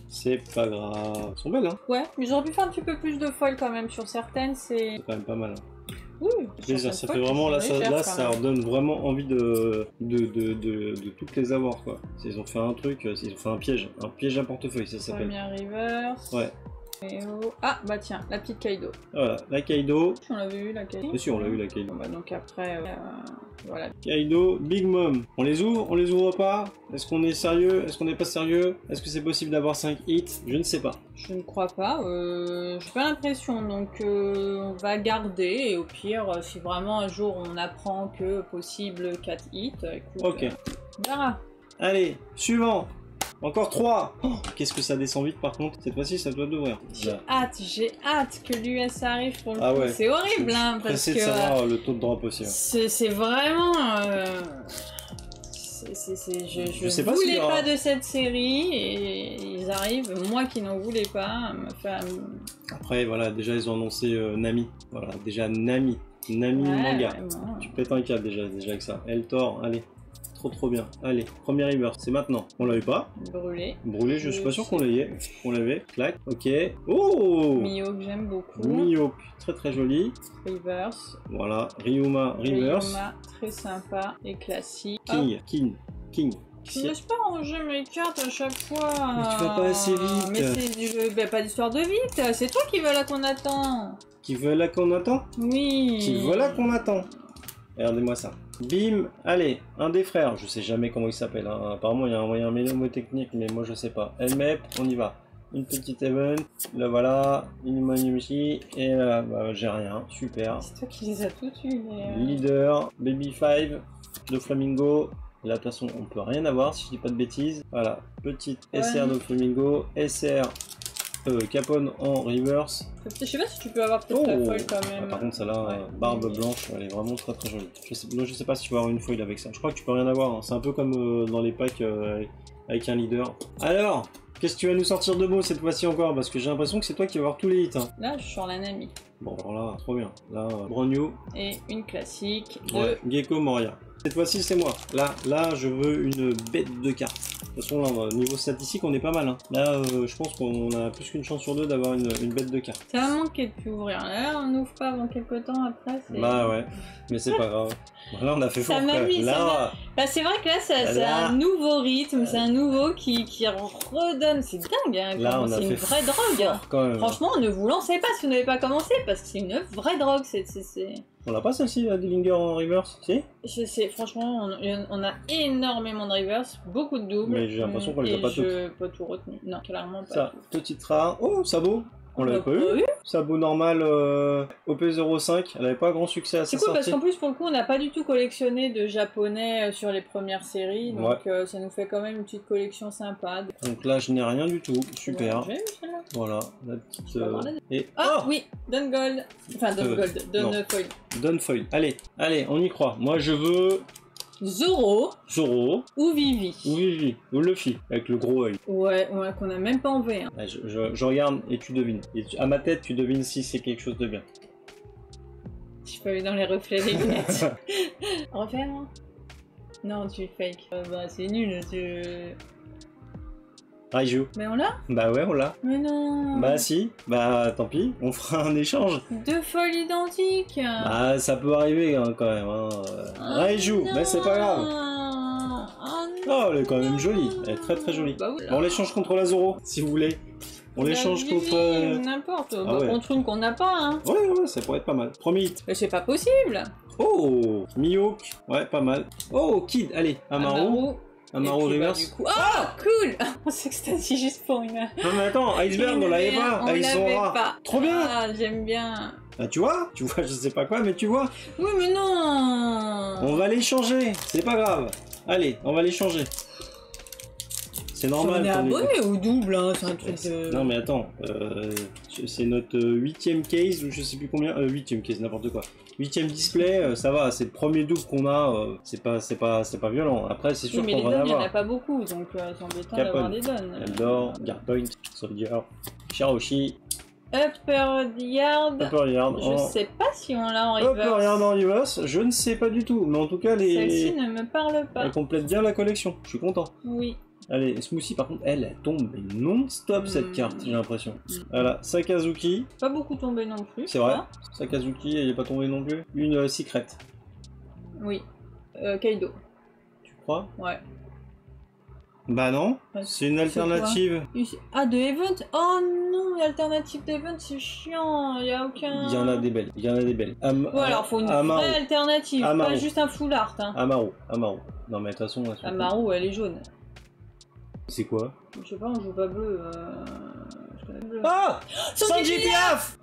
S1: C'est pas grave. Elles sont belles, hein.
S2: Ouais, mais j'aurais pu faire un petit peu plus de foils quand même. Sur certaines, c'est
S1: quand même pas mal. Hein.
S2: Oui,
S1: plaisir, ça fait vraiment, là, ça leur donne vraiment envie de toutes les avoir, quoi. Ils ont fait un truc, ils ont fait un piège à portefeuille, ça s'appelle.
S2: Première reverse.
S1: Ouais.
S2: Ah bah tiens, la petite Kaido.
S1: Voilà, la Kaido.
S2: On l'avait eu la Kaido.
S1: Bien sûr, on l'a eu la Kaido.
S2: Bah, donc après, voilà.
S1: Kaido, Big Mom. On les ouvre pas? Est-ce qu'on est sérieux? Est-ce qu'on n'est pas sérieux? Est-ce que c'est possible d'avoir 5 hits? Je ne sais pas.
S2: Je ne crois pas, j'ai pas l'impression, donc on va garder, et au pire, si vraiment un jour on apprend que possible 4 hits, écoute,
S1: ok.
S2: On verra.
S1: Allez, suivant. Encore 3. Oh, qu'est-ce que ça descend vite par contre. Cette fois-ci, ça doit d'ouvrir.
S2: J'ai hâte que l'US arrive pour le coup.
S1: Ouais.
S2: C'est horrible, hein, parce que...
S1: de savoir le taux de drop aussi. Hein.
S2: C'est vraiment... je sais pas voulais pas de cette série, et ils arrivent, moi qui n'en voulais pas, à me faire...
S1: Après, voilà, déjà ils ont annoncé Nami. Voilà, déjà Nami manga. Vraiment. Tu pètes un câble déjà avec ça. Eltor, allez. Trop bien. Allez, premier reverse, c'est maintenant. On l'avait pas. Brûlé, je suis pas sûr qu'on l'avait. Clac, ok. Oh
S2: Mio que j'aime beaucoup.
S1: Mio, très joli.
S2: Reverse.
S1: Voilà, Ryuma, reverse.
S2: Ryuma, très sympa et classique.
S1: King.
S2: Je ne laisse pas ranger mes cartes à chaque fois.
S1: Mais tu vas pas assez vite.
S2: Mais c'est du jeu, pas d'histoire de vite. C'est toi qui veux là qu'on attend.
S1: Qui veut là qu'on attend? Oui. Qui veut là qu'on attend? Regardez-moi ça. Bim, allez, un des frères, je sais jamais comment il s'appelle, hein. Apparemment il y a un mnémotechnique, mais moi je sais pas. Elmep, on y va. Une petite event, là voilà, une Manimushi, et là, bah, j'ai rien, super.
S2: C'est toi qui les as toutes eues.
S1: Leader, Baby 5, de Flamingo, là de toute façon on peut rien avoir si je dis pas de bêtises. Voilà, petite SR de Flamingo, SR Capone en reverse.
S2: Je sais pas si tu peux avoir peut-être la foil quand même.
S1: Par contre, celle-là, barbe blanche, elle est vraiment très jolie. Je sais pas si tu vas avoir une foil avec ça. Je crois que tu peux rien avoir. Hein. C'est un peu comme dans les packs avec un leader. Alors, qu'est-ce que tu vas nous sortir de beau cette fois-ci encore? Parce que j'ai l'impression que c'est toi qui vas avoir tous les hits. Hein.
S2: Là, je suis sur la Nami.
S1: Bon, alors là, trop bien. Là, Bronio.
S2: Et une classique de...
S1: Ouais, Gecko Moria. Cette fois-ci, c'est moi. Là, je veux une bête de cartes. De toute façon, là, niveau statistique, on est pas mal. Hein. Là, je pense qu'on a plus qu'une chance sur deux d'avoir une bête de cartes.
S2: Ça va manquer de plus ouvrir. Là, on n'ouvre pas avant quelques temps après.
S1: Bah ouais, mais c'est pas grave. Là, on a fait fort.
S2: Là, bah, c'est vrai que là, c'est un nouveau rythme, c'est un nouveau qui redonne. C'est dingue. Hein,
S1: là,
S2: c'est une vraie drogue. Quand même. Franchement, ne vous lancez pas si vous n'avez pas commencé, parce que c'est une vraie drogue.
S1: On l'a pas celle-ci, la Dillinger en reverse, si?
S2: Franchement, on a énormément de reverse, beaucoup de doubles.
S1: Mais j'ai l'impression qu'on les a pas toutes.
S2: Je pas tout retenu. Non, clairement pas.
S1: Ça,
S2: tout.
S1: petite rare. Oh, Sabo. On l'avait pas eu. Sabo normal OP05, elle avait pas grand succès à sa sortie.
S2: C'est cool parce qu'en plus pour le coup on n'a pas du tout collectionné de japonais sur les premières séries, donc ça nous fait quand même une petite collection sympa.
S1: Donc là je n'ai rien du tout, super.
S2: Ouais,
S1: voilà, la petite...
S2: Et... Ah oui, Don Gold, enfin Don Gold, Don Foil.
S1: Don Foil, allez, on y croit. Moi je veux...
S2: Zoro ou Vivi
S1: ou Luffy avec le gros œil.
S2: Ouais, qu'on a même pas enlevé. Hein.
S1: Ouais, je regarde et tu devines. À ma tête, tu devines si c'est quelque chose de bien.
S2: Je peux aller dans les reflets des lunettes. Refais hein. Non, tu fake. Bah c'est nul.
S1: Raiju.
S2: Mais on l'a?
S1: Bah ouais, on l'a.
S2: Mais non.
S1: Bah si. Bah tant pis, on fera un échange.
S2: 2 folles identiques.
S1: Bah ça peut arriver hein, quand même. Hein. Raiju, mais c'est pas grave. Oh, elle est quand même jolie. Elle est très jolie.
S2: Bah oui.
S1: On l'échange contre la Zoro, si vous voulez. On l'échange contre...
S2: N'importe,
S1: Ah ouais.
S2: contre une qu'on n'a pas, hein.
S1: Ouais, ça pourrait être pas mal. Premier hit.
S2: Mais c'est pas possible.
S1: Oh, Mihawk. Ouais, pas mal. Oh, Kid, allez, Amaru reverse.
S2: Oh, cool. On s'extasie juste pour une...
S1: Non mais attends, Iceberg, on l'avait pas.
S2: On
S1: Ils sont
S2: l'avait
S1: rares.
S2: pas.
S1: Trop bien.
S2: Ah, j'aime bien.
S1: Bah tu vois, je sais pas quoi, mais tu vois.
S2: Oui, mais non.
S1: On va l'échanger, c'est pas grave. Allez, on va l'échanger. C'est normal.
S2: On est
S1: qu'on
S2: abonné au double, hein, c'est un truc de...
S1: Non mais attends, c'est notre 8ème case ou je sais plus combien, 8ème case, n'importe quoi. 8ème display, ça va, c'est le premier double qu'on a, c'est pas violent. Après c'est sûr
S2: oui, mais
S1: qu'on
S2: les
S1: va en
S2: donnes, il n'y en
S1: avoir.
S2: a pas beaucoup, donc c'est embêtant d'avoir des donnes.
S1: Eldor, Guardpoint, Soldier, Shirahoshi,
S2: Upper Yard. Je sais pas si on l'a en reverse.
S1: Upper Yard en reverse, je ne sais pas du tout, mais en tout cas
S2: Celle-ci ne me parle pas.
S1: elle complète bien la collection, je suis content.
S2: Oui.
S1: Allez, Smoothie par contre, elle tombe non-stop cette carte, j'ai l'impression. Voilà, Sakazuki.
S2: Pas beaucoup tombé non plus.
S1: C'est vrai. Sakazuki, elle est pas tombée non plus. Une Secret.
S2: Oui. Kaido.
S1: Tu crois?
S2: Ouais.
S1: Bah non, c'est une alternative.
S2: Ah, de Event? Oh non, l'alternative d'Event, c'est chiant, il y a aucun...
S1: Il y en a des belles,
S2: Bon, alors, faut une vraie alternative, pas juste un full art. Hein.
S1: Amaru. Non mais de toute façon...
S2: Amaru, elle est jaune.
S1: C'est quoi?
S2: Je sais pas, on joue pas bleu.
S1: Ah, Sanji Pilaf.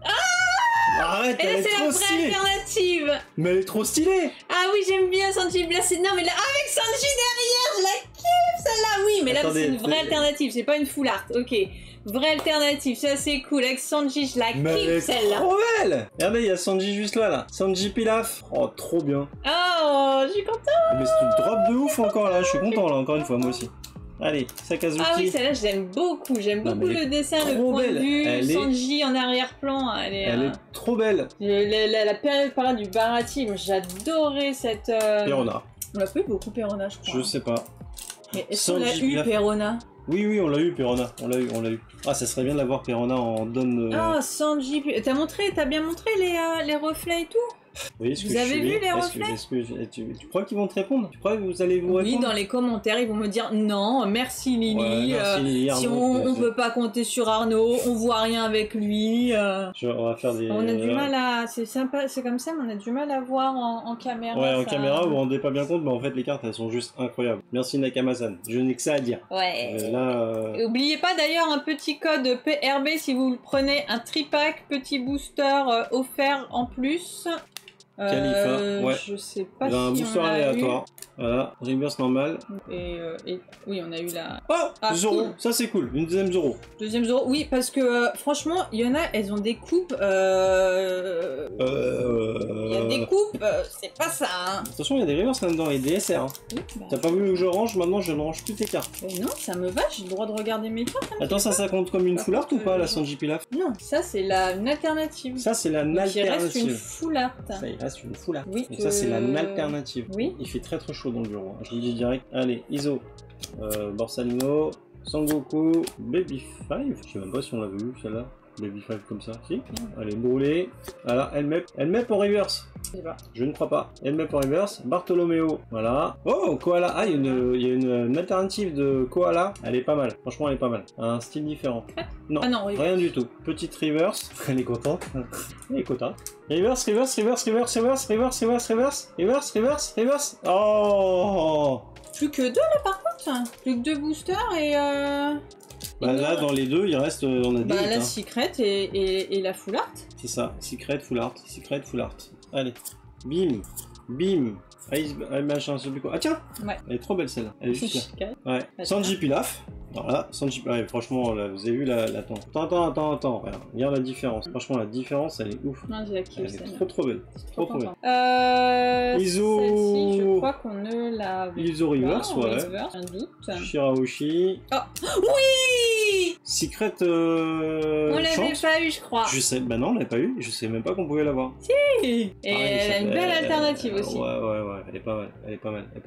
S1: Arrête, elle est trop stylée.
S2: C'est la vraie alternative.
S1: Mais elle est trop stylée.
S2: Ah oui, j'aime bien Sanji Pilaf. Non mais là, avec Sanji derrière, je la kiffe celle-là. Oui, mais là c'est une vraie alternative, c'est pas une full art. Ok, vraie alternative, ça c'est cool. Avec Sanji, je la kiffe celle-là.
S1: Trop belle. Regardez, il y a Sanji juste là. Sanji Pilaf. Oh, trop bien.
S2: Oh, je suis contente.
S1: Mais c'est une drop de ouf encore là. Je suis content là, encore une fois, moi aussi. Allez, Sakazuki.
S2: Ah oui, celle-là, j'aime beaucoup. J'aime beaucoup le dessin, le point de vue. Sanji en arrière-plan. Elle est
S1: trop belle.
S2: La période parade du Baratie, j'adorais cette...
S1: Perona.
S2: On l'a pas eu beaucoup, Perona, je crois.
S1: Je sais pas.
S2: Mais est-ce qu'on l'a eu, Perona?
S1: Oui, on l'a eu, Perona. On l'a eu. Ah, ça serait bien d'avoir Perona en donne...
S2: Ah, Sanji... T'as bien montré les reflets et tout?
S1: Oui,
S2: vous avez vu les reflets?
S1: Tu crois qu'ils vont te répondre? Tu crois que vous allez vous répondre?
S2: Oui, dans les commentaires, ils vont me dire non, merci Lily.
S1: Ouais, merci Lily,
S2: si on peut pas compter sur Arnaud, on voit rien avec lui.
S1: On va faire des.
S2: On a du mal à. C'est sympa, c'est comme ça, mais on a du mal à voir en caméra.
S1: Ouais, en caméra, vous vous rendez pas bien compte, mais en fait, les cartes elles sont juste incroyables. Merci Nakama-san. Je n'ai que ça à dire.
S2: Ouais.
S1: Là.
S2: N'oubliez pas d'ailleurs un petit code PRB si vous le prenez, un tripack, petit booster offert en plus.
S1: Khalifa, ouais.
S2: Je sais pas si
S1: un booster aléatoire. Voilà, reverse normal.
S2: Et oui, on a eu la...
S1: Oh, Zoro, cool. Ça c'est cool, une deuxième Zoro.
S2: Deuxième Zoro, oui, parce que franchement, il y en a, elles ont des coupes. Il y a des coupes, c'est pas ça. Hein.
S1: Attention, il y a des reverse là-dedans et des SR. Hein. Oui, bah... T'as pas voulu que je range, maintenant je ne range plus tes cartes.
S2: Mais non, ça me va, j'ai le droit de regarder mes cartes.
S1: Attends, ça compte comme une full art ou pas, la Sanji Pilaf?
S2: Non, ça c'est une alternative.
S1: Ça c'est la alternative.
S2: Il reste une full art.
S1: Ça, il reste une full art.
S2: Oui.
S1: Donc ça c'est la alternative.
S2: Oui.
S1: Il fait très chaud dans le bureau. Je vous dis direct. Allez, Iso, Borsalino, Sangoku, Baby 5. Je sais même pas si on l'avait vu celle-là. Baby 5 comme ça. Si. Allez, brûlée. Voilà, elle met en reverse. Je ne crois pas. Elle met en reverse. Bartolomeo. Voilà. Oh, Koala. Ah, il y a une alternative de Koala. Elle est pas mal. Franchement, elle est pas mal. Un style différent. Non, rien du tout. Petite reverse. Elle est contente. Elle est contente. Reverse. Oh!
S2: Plus que 2 là par contre. Plus que 2 boosters et
S1: bah là dans les deux il reste on a deux.
S2: Bah la Secret et la full art.
S1: C'est ça, Secret full art. Allez, bim. Machin, je sais plus quoi. Ah tiens,
S2: ouais.
S1: Elle est trop belle celle-là. Elle est juste là. Ouais. Sanji Pilaf. Voilà, Sanji Pilaf. Ouais, franchement, là, vous avez vu la Attends. Regarde la différence. Franchement, la différence, elle est ouf.
S2: Non, j'ai la kiff,
S1: elle est trop belle. Trop
S2: belle.
S1: Iso.
S2: Celle-ci, je crois qu'on ne l'a.
S1: Iso Reverse, ouais.
S2: Un doute.
S1: Shirahoshi.
S2: Oh, oui.
S1: Secret.
S2: On l'avait pas eu, je crois.
S1: Je sais. Bah non, on l'avait pas eu. Je sais même pas qu'on pouvait l'avoir.
S2: Si. Et elle a une belle alternative aussi.
S1: Ouais. Elle est pas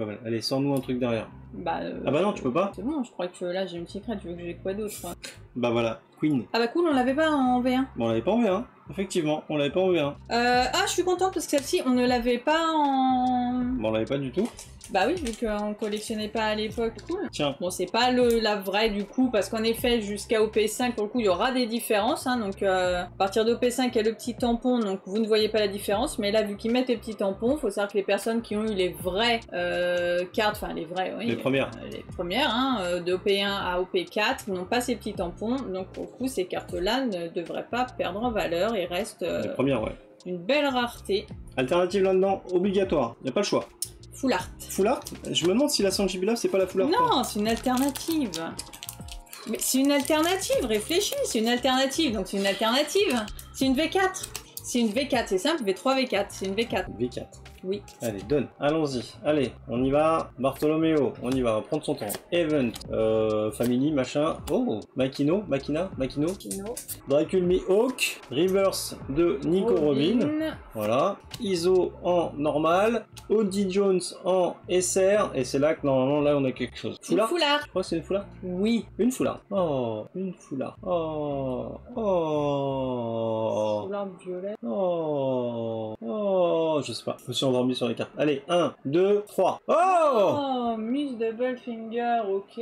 S1: mal. Allez, sors-nous un truc derrière.
S2: Ah bah non,
S1: tu peux pas?
S2: C'est bon, je crois que là j'ai une Secret, tu veux que j'ai quoi d'autre?
S1: Bah voilà, Queen.
S2: Ah bah cool, on l'avait pas en V1.
S1: Bon, on l'avait pas en V1. Effectivement, on l'avait pas en V1.
S2: Je suis contente parce que celle-ci, on ne l'avait pas en...
S1: Bon, on l'avait pas du tout.
S2: Bah oui, vu qu'on collectionnait pas à l'époque, cool.
S1: Tiens.
S2: Bon, c'est pas la vraie du coup, parce qu'en effet, jusqu'à OP5, pour le coup, il y aura des différences. Hein, donc, à partir d'OP5, il y a le petit tampon, donc vous ne voyez pas la différence. Mais là, vu qu'ils mettent les petits tampons, faut savoir que les personnes qui ont eu les vraies cartes, enfin les vraies, oui.
S1: Les premières.
S2: Les premières, hein, de OP1 à OP4, n'ont pas ces petits tampons. Donc, pour le coup, ces cartes-là ne devraient pas perdre en valeur et restent
S1: Les premières, ouais.
S2: une belle rareté.
S1: Alternative là-dedans, obligatoire. Y a pas le choix.
S2: Full art.
S1: Full art? Je me demande si la Sanji Pilaf c'est pas la full art.
S2: Non, c'est une alternative. Mais c'est une alternative, réfléchis, c'est une alternative, donc c'est une alternative. C'est une V4. C'est une V4, c'est simple, V3, V4, c'est une V4.
S1: V4.
S2: Oui.
S1: Allez, donne. Allons-y. Allez, on y va. Bartolomeo, on y va, on va prendre son temps. Event, Family, machin. Oh, Makino. Dracul Mihawk. Reverse de Nico Robin. Voilà. Iso en normal. Odie Jones en SR. Et c'est là que normalement, là, on a quelque chose.
S2: Full art.
S1: Je crois que c'est une full art.
S2: Oui.
S1: Une full art. Oh, une full art. Oh.
S2: Full art violet.
S1: Oh, je sais pas. Je me suis endormi sur les cartes. Allez, 1, 2, 3. Oh,
S2: Miss Double Finger, ok,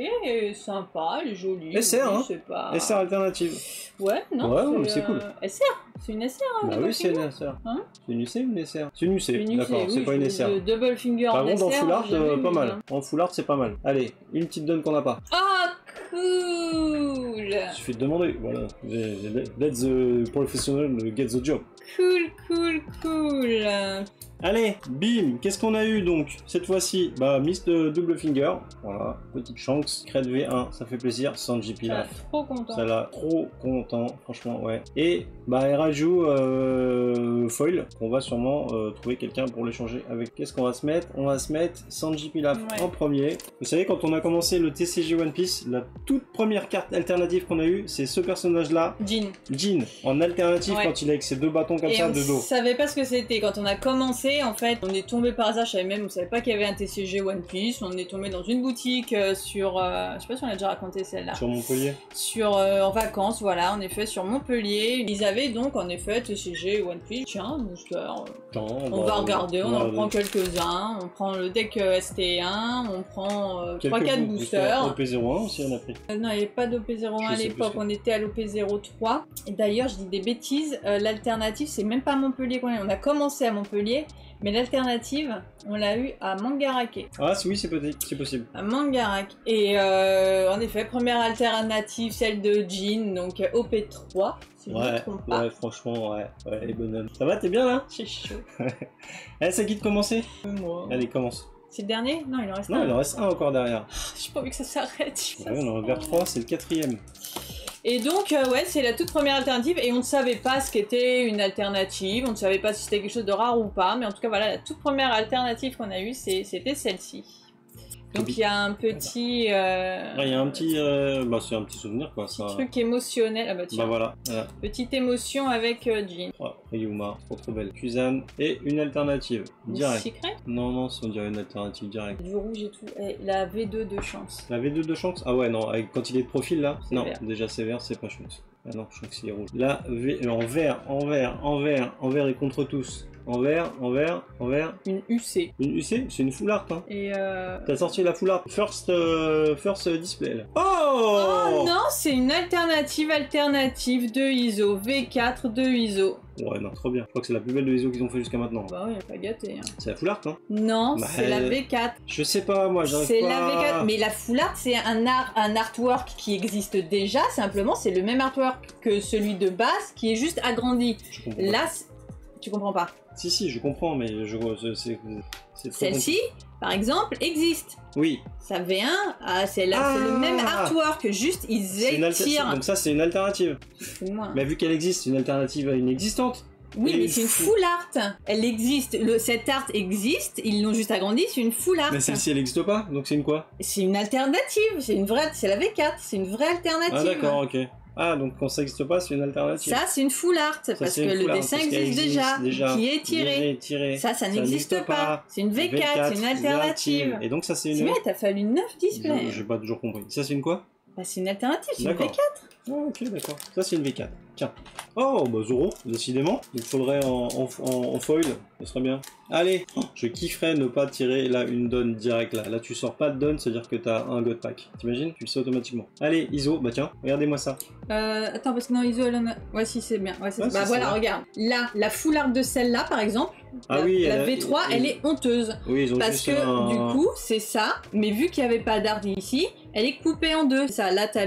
S2: sympa, elle est jolie.
S1: SR, hein.
S2: C'est pas...
S1: SR alternative.
S2: Ouais, non.
S1: Ouais, c'est cool.
S2: SR. C'est une SR, hein,
S1: bah oui, c'est une SR.
S2: Hein,
S1: c'est une UC ou une SR? C'est une UC, d'accord,
S2: oui,
S1: c'est pas une SR.
S2: Double Finger
S1: Par
S2: en
S1: contre, en
S2: SR,
S1: full art,
S2: jamais
S1: pas
S2: vu,
S1: mal.
S2: hein.
S1: En full art, c'est pas mal. Allez, une petite donne qu'on n'a pas.
S2: Ah, cool.
S1: Il suffit de demander, voilà. Let the professional get the job.
S2: Cool.
S1: Allez, bim, qu'est-ce qu'on a eu donc cette fois-ci? Bah, Miss de Double Finger, voilà, petite chance, Crête V1, ça fait plaisir, Sanji Pilaf.
S2: Trop content.
S1: Ça l'a trop content, franchement, ouais. Et bah, elle rajoute foil, qu'on va sûrement trouver quelqu'un pour l'échanger avec. Qu'est-ce qu'on va se mettre? On va se mettre Sanji Pilaf en premier. Vous savez, quand on a commencé le TCG One Piece, la toute première carte alternative qu'on a eue, c'est ce personnage-là. Jin, en alternative quand il est avec ses deux bâtons comme ça de dos.
S2: On savait pas ce que c'était. Quand on a commencé, en fait, on est tombé par hasard, on savait pas qu'il y avait un TCG One Piece, on est tombé dans une boutique sur, je sais pas si on a déjà raconté celle-là.
S1: Sur Montpellier.
S2: En vacances, voilà, en effet, sur Montpellier. Ils avaient donc, en effet, TCG One Piece. Tiens, booster. On va regarder, on en prend quelques-uns. On prend le deck ST1, on prend 3-4 boosters.
S1: OP01 aussi, on a pris.
S2: Non, il n'y avait pas d'OP01 à l'époque, on était à l'OP03. Et d'ailleurs, je dis des bêtises, l'alternative, c'est même pas Montpellier qu'on a. On a commencé à Montpellier, mais l'alternative, on l'a eu à Mangarake.
S1: Ah oui, c'est possible.
S2: À Mangarake. Et en effet, première alternative, celle de Jin, donc OP3, si je ne me trompe pas.
S1: Ouais, franchement, ouais, les bonhommes. Ça va, t'es bien là?
S2: C'est chaud.
S1: Allez, c'est qui de commencer?
S2: Moi.
S1: Allez, commence.
S2: C'est le dernier? Non, il en reste un.
S1: Non, il en reste un encore derrière.
S2: J'ai pas envie que ça s'arrête.
S1: Ouais, on est en vers 3, c'est le 4ème.
S2: Et donc, ouais, c'est la toute première alternative, et on ne savait pas ce qu'était une alternative, on ne savait pas si c'était quelque chose de rare ou pas, mais en tout cas, voilà, la toute première alternative qu'on a eue, c'était celle-ci. Donc il y a un petit...
S1: il y a un petit... bah c'est un petit souvenir, quoi.
S2: Petit truc émotionnel. Ah bah tiens.
S1: Bah voilà.
S2: Petite émotion avec Jin.
S1: Oh, Ryuma, trop belle. Kuzan et une alternative. Direct.
S2: Secret?
S1: Non, on dirait une alternative direct.
S2: Du rouge et tout. Et la V2 de chance.
S1: La V2 de chance? Ah ouais, non, quand il est de profil là? Non,
S2: vert.
S1: Déjà c'est vert, c'est pas chance. Ah non, je crois que c'est rouge. Là, en vert et contre tous. En vert.
S2: Une UC.
S1: Une UC? C'est une full art, hein.
S2: Et
S1: T'as sorti la full art. First display, là.
S2: Oh non, c'est une alternative de ISO. V4 de ISO.
S1: Ouais, non, trop bien. Je crois que c'est la plus belle de ISO qu'ils ont fait jusqu'à maintenant.
S2: Bah oui, pas gâté. Hein.
S1: C'est la full art, hein?
S2: Non, c'est la V4.
S1: Je sais pas, moi, j'arrive pas...
S2: C'est la V4, mais la full art, c'est un artwork qui existe déjà. Simplement, c'est le même artwork que celui de base, qui est juste agrandi. Là, tu comprends pas?
S1: Si, je comprends, mais c'est
S2: celle-ci, par exemple, existe.
S1: Oui.
S2: Sa V1, c'est le même artwork, juste ils étirent.
S1: Donc ça, c'est une alternative. Mais vu qu'elle existe, c'est une alternative à une existante.
S2: Oui, mais c'est une full art. Elle existe, cette art existe, ils l'ont juste agrandi, c'est une full art.
S1: Mais celle-ci, elle n'existe pas, donc c'est une quoi?
S2: C'est une alternative, c'est la V4, c'est une vraie alternative.
S1: Ah d'accord, ok. Ah, donc quand ça n'existe pas, c'est une alternative.
S2: Ça, c'est une full art, parce que le dessin existe déjà, qui est tiré. Ça n'existe pas. C'est une V4, c'est une alternative.
S1: Et donc ça, c'est une...
S2: C'est vrai, t'as fallu 9 displays.
S1: J'ai pas toujours compris. Ça, c'est une quoi?
S2: Bah, c'est une alternative, c'est une
S1: D'accord.
S2: V4.
S1: Ah, ok, d'accord. Ça, c'est une V4. Tiens. Oh, bah Zoro, décidément. Il faudrait en foil. Ça serait bien. Allez, je kifferais ne pas tirer là une donne direct là. Là, tu sors pas de donne, c'est-à-dire que t'as un God Pack. T'imagines? Tu le sais automatiquement. Allez, ISO, bah tiens, regardez-moi ça.
S2: Attends, parce que non, ISO, elle en a... Ouais, si, c'est bien. Ouais,
S1: Ouais,
S2: bah voilà, regarde. Là, la full art de celle-là, par exemple,
S1: Ah oui,
S2: la V3, elle est honteuse.
S1: Oui, ils ont
S2: Parce
S1: juste
S2: que, du coup, c'est ça. Mais vu qu'il n'y avait pas d'art ici, elle est coupée en deux. Ça, là, t'as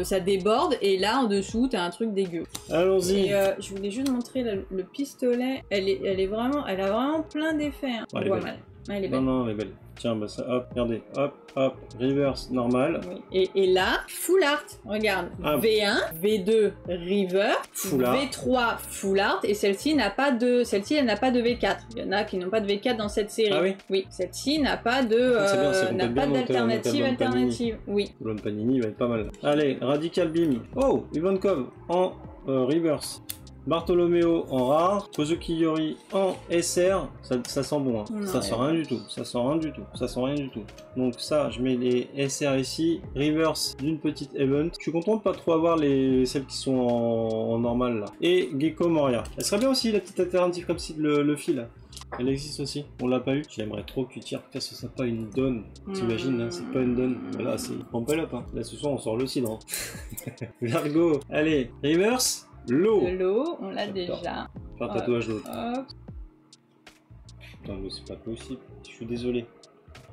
S2: ça déborde, et là, en dessous, t'as un truc dégueu.
S1: Allons-y.
S2: Et je voulais juste montrer le pistolet. Elle a vraiment plein d'effets. Hein.
S1: Ouais,
S2: On voit mal. Ouais, elle est belle.
S1: Non, elle est belle. Tiens, bah ça, hop, regardez, hop, reverse, normal.
S2: Oui. Et là, full art, regarde,
S1: Ah.
S2: V1, V2, river,
S1: Full art.
S2: V3, full art, et celle-ci n'a pas de, elle n'a pas de V4. Il y en a qui n'ont pas de V4 dans cette série.
S1: Ah oui.
S2: Oui, celle-ci n'a pas de,
S1: C'est bien, ça
S2: n'a
S1: complète
S2: pas
S1: bien
S2: d'alternative
S1: notre album
S2: alternative. Oui.
S1: L'homme Panini va être pas mal. Allez, Radical Beam. Oh, Ivankov en reverse. Bartolomeo en rare, Kozuki Yori en SR, ça sent bon, hein.
S2: Non,
S1: Ça sent rien du tout, ça sent rien du tout, ça sent rien du tout. Donc ça, je mets les SR ici, reverse d'une petite event. Je suis content de pas trop avoir celles qui sont en normal là. Et Gecko Moria. Elle serait bien aussi la petite alternative comme si le fil. Elle existe aussi, on l'a pas eu. J'aimerais trop que tu tires, putain, ce serait pas une donne. T'imagines, hein, c'est pas une donne. Là, c'est pump up, hein. Là, ce soir, on sort le cidre. Hein. Largo, allez, reverse. L'eau.
S2: L'eau, on l'a déjà.
S1: Faire un tatouage d'eau.
S2: Hop.
S1: Putain, mais c'est pas possible. Je suis désolé.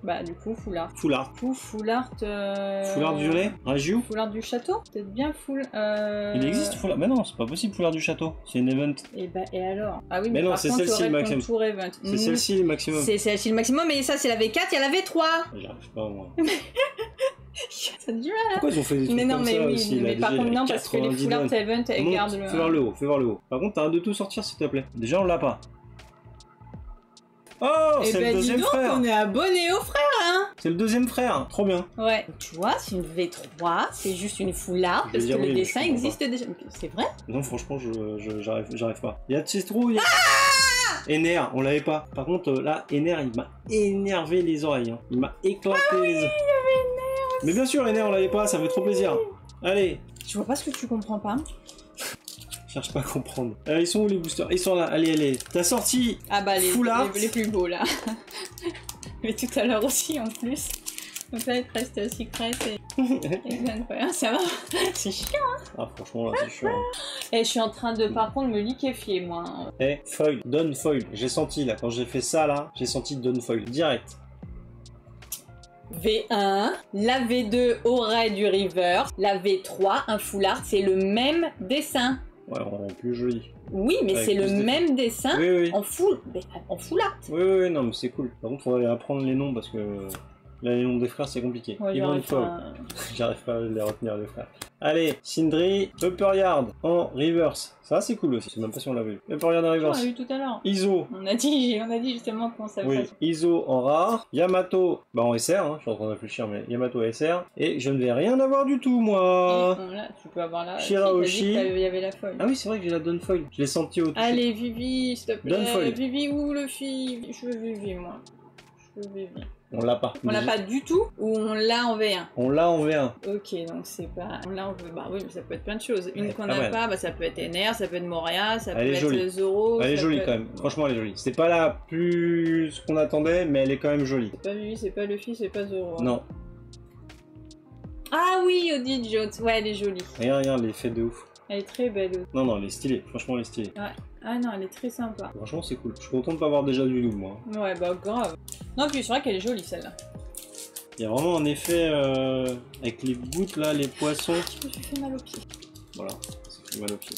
S2: Bah, du coup, full art.
S1: Full art.
S2: Full art.
S1: Full art violet. Raju.
S2: Full art du château. Peut-être bien full.
S1: Il existe full art. Mais non, c'est pas possible full art du château. C'est une event.
S2: Et bah, et alors? Ah oui,
S1: mais non,
S2: par
S1: c'est
S2: contre,
S1: celle-ci le maximum.
S2: Tour event.
S1: C'est celle-ci le maximum.
S2: C'est celle-ci le maximum, mais ça, c'est la V4, il y a la V3.
S1: J'arrive pas, moi.
S2: Ça a du mal.
S1: Pourquoi ils ont fait des trucs
S2: Mais non,
S1: comme
S2: mais
S1: ça
S2: oui,
S1: aussi,
S2: mais
S1: là,
S2: par
S1: déjà,
S2: contre, non, parce que les full art event, elles gardent le.
S1: Fais voir le haut, fais voir le haut. Par contre, t'arrêtes de tout sortir, s'il te plaît. Déjà, on l'a pas. Oh, c'est le deuxième frère.
S2: On est abonné au frère, hein.
S1: C'est le deuxième frère, trop bien.
S2: Ouais. Tu vois, c'est une V3, c'est juste une full art, parce que le dessin existe déjà. C'est vrai?
S1: Non, franchement, j'arrive pas. Il y a Tsetro, il y a... Ener, on l'avait pas. Par contre, là, Ener, il m'a énervé les oreilles. Hein. Il m'a éclaté les oreilles.
S2: Il y avait Ener.
S1: Mais bien sûr, Ener, on l'avait pas, ça fait trop plaisir. Allez.
S2: Je vois pas ce que tu comprends pas.
S1: Cherche pas à comprendre. Ils sont où les boosters? Ils sont là, allez. T'as sorti full art.
S2: Les plus beaux là. Mais tout à l'heure aussi en plus. Donc là il te reste secret et ça va. C'est chiant hein.
S1: Ah franchement là c'est chiant.
S2: Et je suis en train de par contre me liquéfier moi.
S1: Foil, donne foil. J'ai senti là, quand j'ai fait ça là, j'ai senti donne foil, direct.
S2: V1, la V2 aurait du river, la V3 un full art, c'est le même dessin.
S1: Ouais, en plus joli.
S2: Oui, mais c'est le même dessin
S1: oui.
S2: en full art.
S1: Oui, non, mais c'est cool. Par contre, on va apprendre les noms parce que là, les noms des frères, c'est compliqué.
S2: Ouais,
S1: j'arrive pas à les retenir, les frères. Allez, Sindri, Upper Yard en reverse. Ça, c'est cool aussi. C'est même pas si on l'avait vu. Upper Yard en reverse.
S2: On l'a vu tout à l'heure.
S1: ISO.
S2: On a dit justement comment ça
S1: oui. ISO en rare. Yamato, bah en SR, hein. Je suis en train de réfléchir, mais Yamato SR. Et je ne vais rien avoir du tout, moi.
S2: Là, tu peux avoir la.
S1: Shirahoshi.
S2: Il y avait la foil.
S1: Ah oui, c'est vrai que j'ai la Donne Foil. Je l'ai senti au-dessus.
S2: Allez, Vivi, s'il te plaît.
S1: Donne foil.
S2: Vivi ou Luffy? Je veux Vivi, moi. Je veux Vivi.
S1: On l'a pas.
S2: On l'a pas du tout ou on l'a en V1?
S1: On l'a en V1.
S2: Ok, donc c'est pas... On l'a en V1. Bah oui, mais ça peut être plein de choses. Une
S1: ouais,
S2: qu'on n'a pas, bah ça peut être Ener, ça peut être Moria, ça peut être
S1: jolie.
S2: Zoro...
S1: Elle est jolie quand même. Franchement, elle est jolie. C'est pas la plus qu'on attendait, mais elle est quand même jolie.
S2: C'est pas Vivi, c'est pas Luffy, c'est pas Zoro.
S1: Non.
S2: Ah oui, Audi Jones. Ouais, elle est jolie.
S1: Regarde, elle est faite de ouf.
S2: Elle est très belle.
S1: Non, elle est stylée. Franchement, elle est stylée.
S2: Ouais. Ah non, elle est très sympa.
S1: Franchement, c'est cool. Je suis content de pas avoir déjà du loup, moi.
S2: Ouais, bah grave. Non, puis c'est vrai qu'elle est jolie, celle-là.
S1: Il y a vraiment un effet avec les gouttes là, les poissons.
S2: Je me suis fait mal au pied.
S1: Voilà, ça fait mal au pied.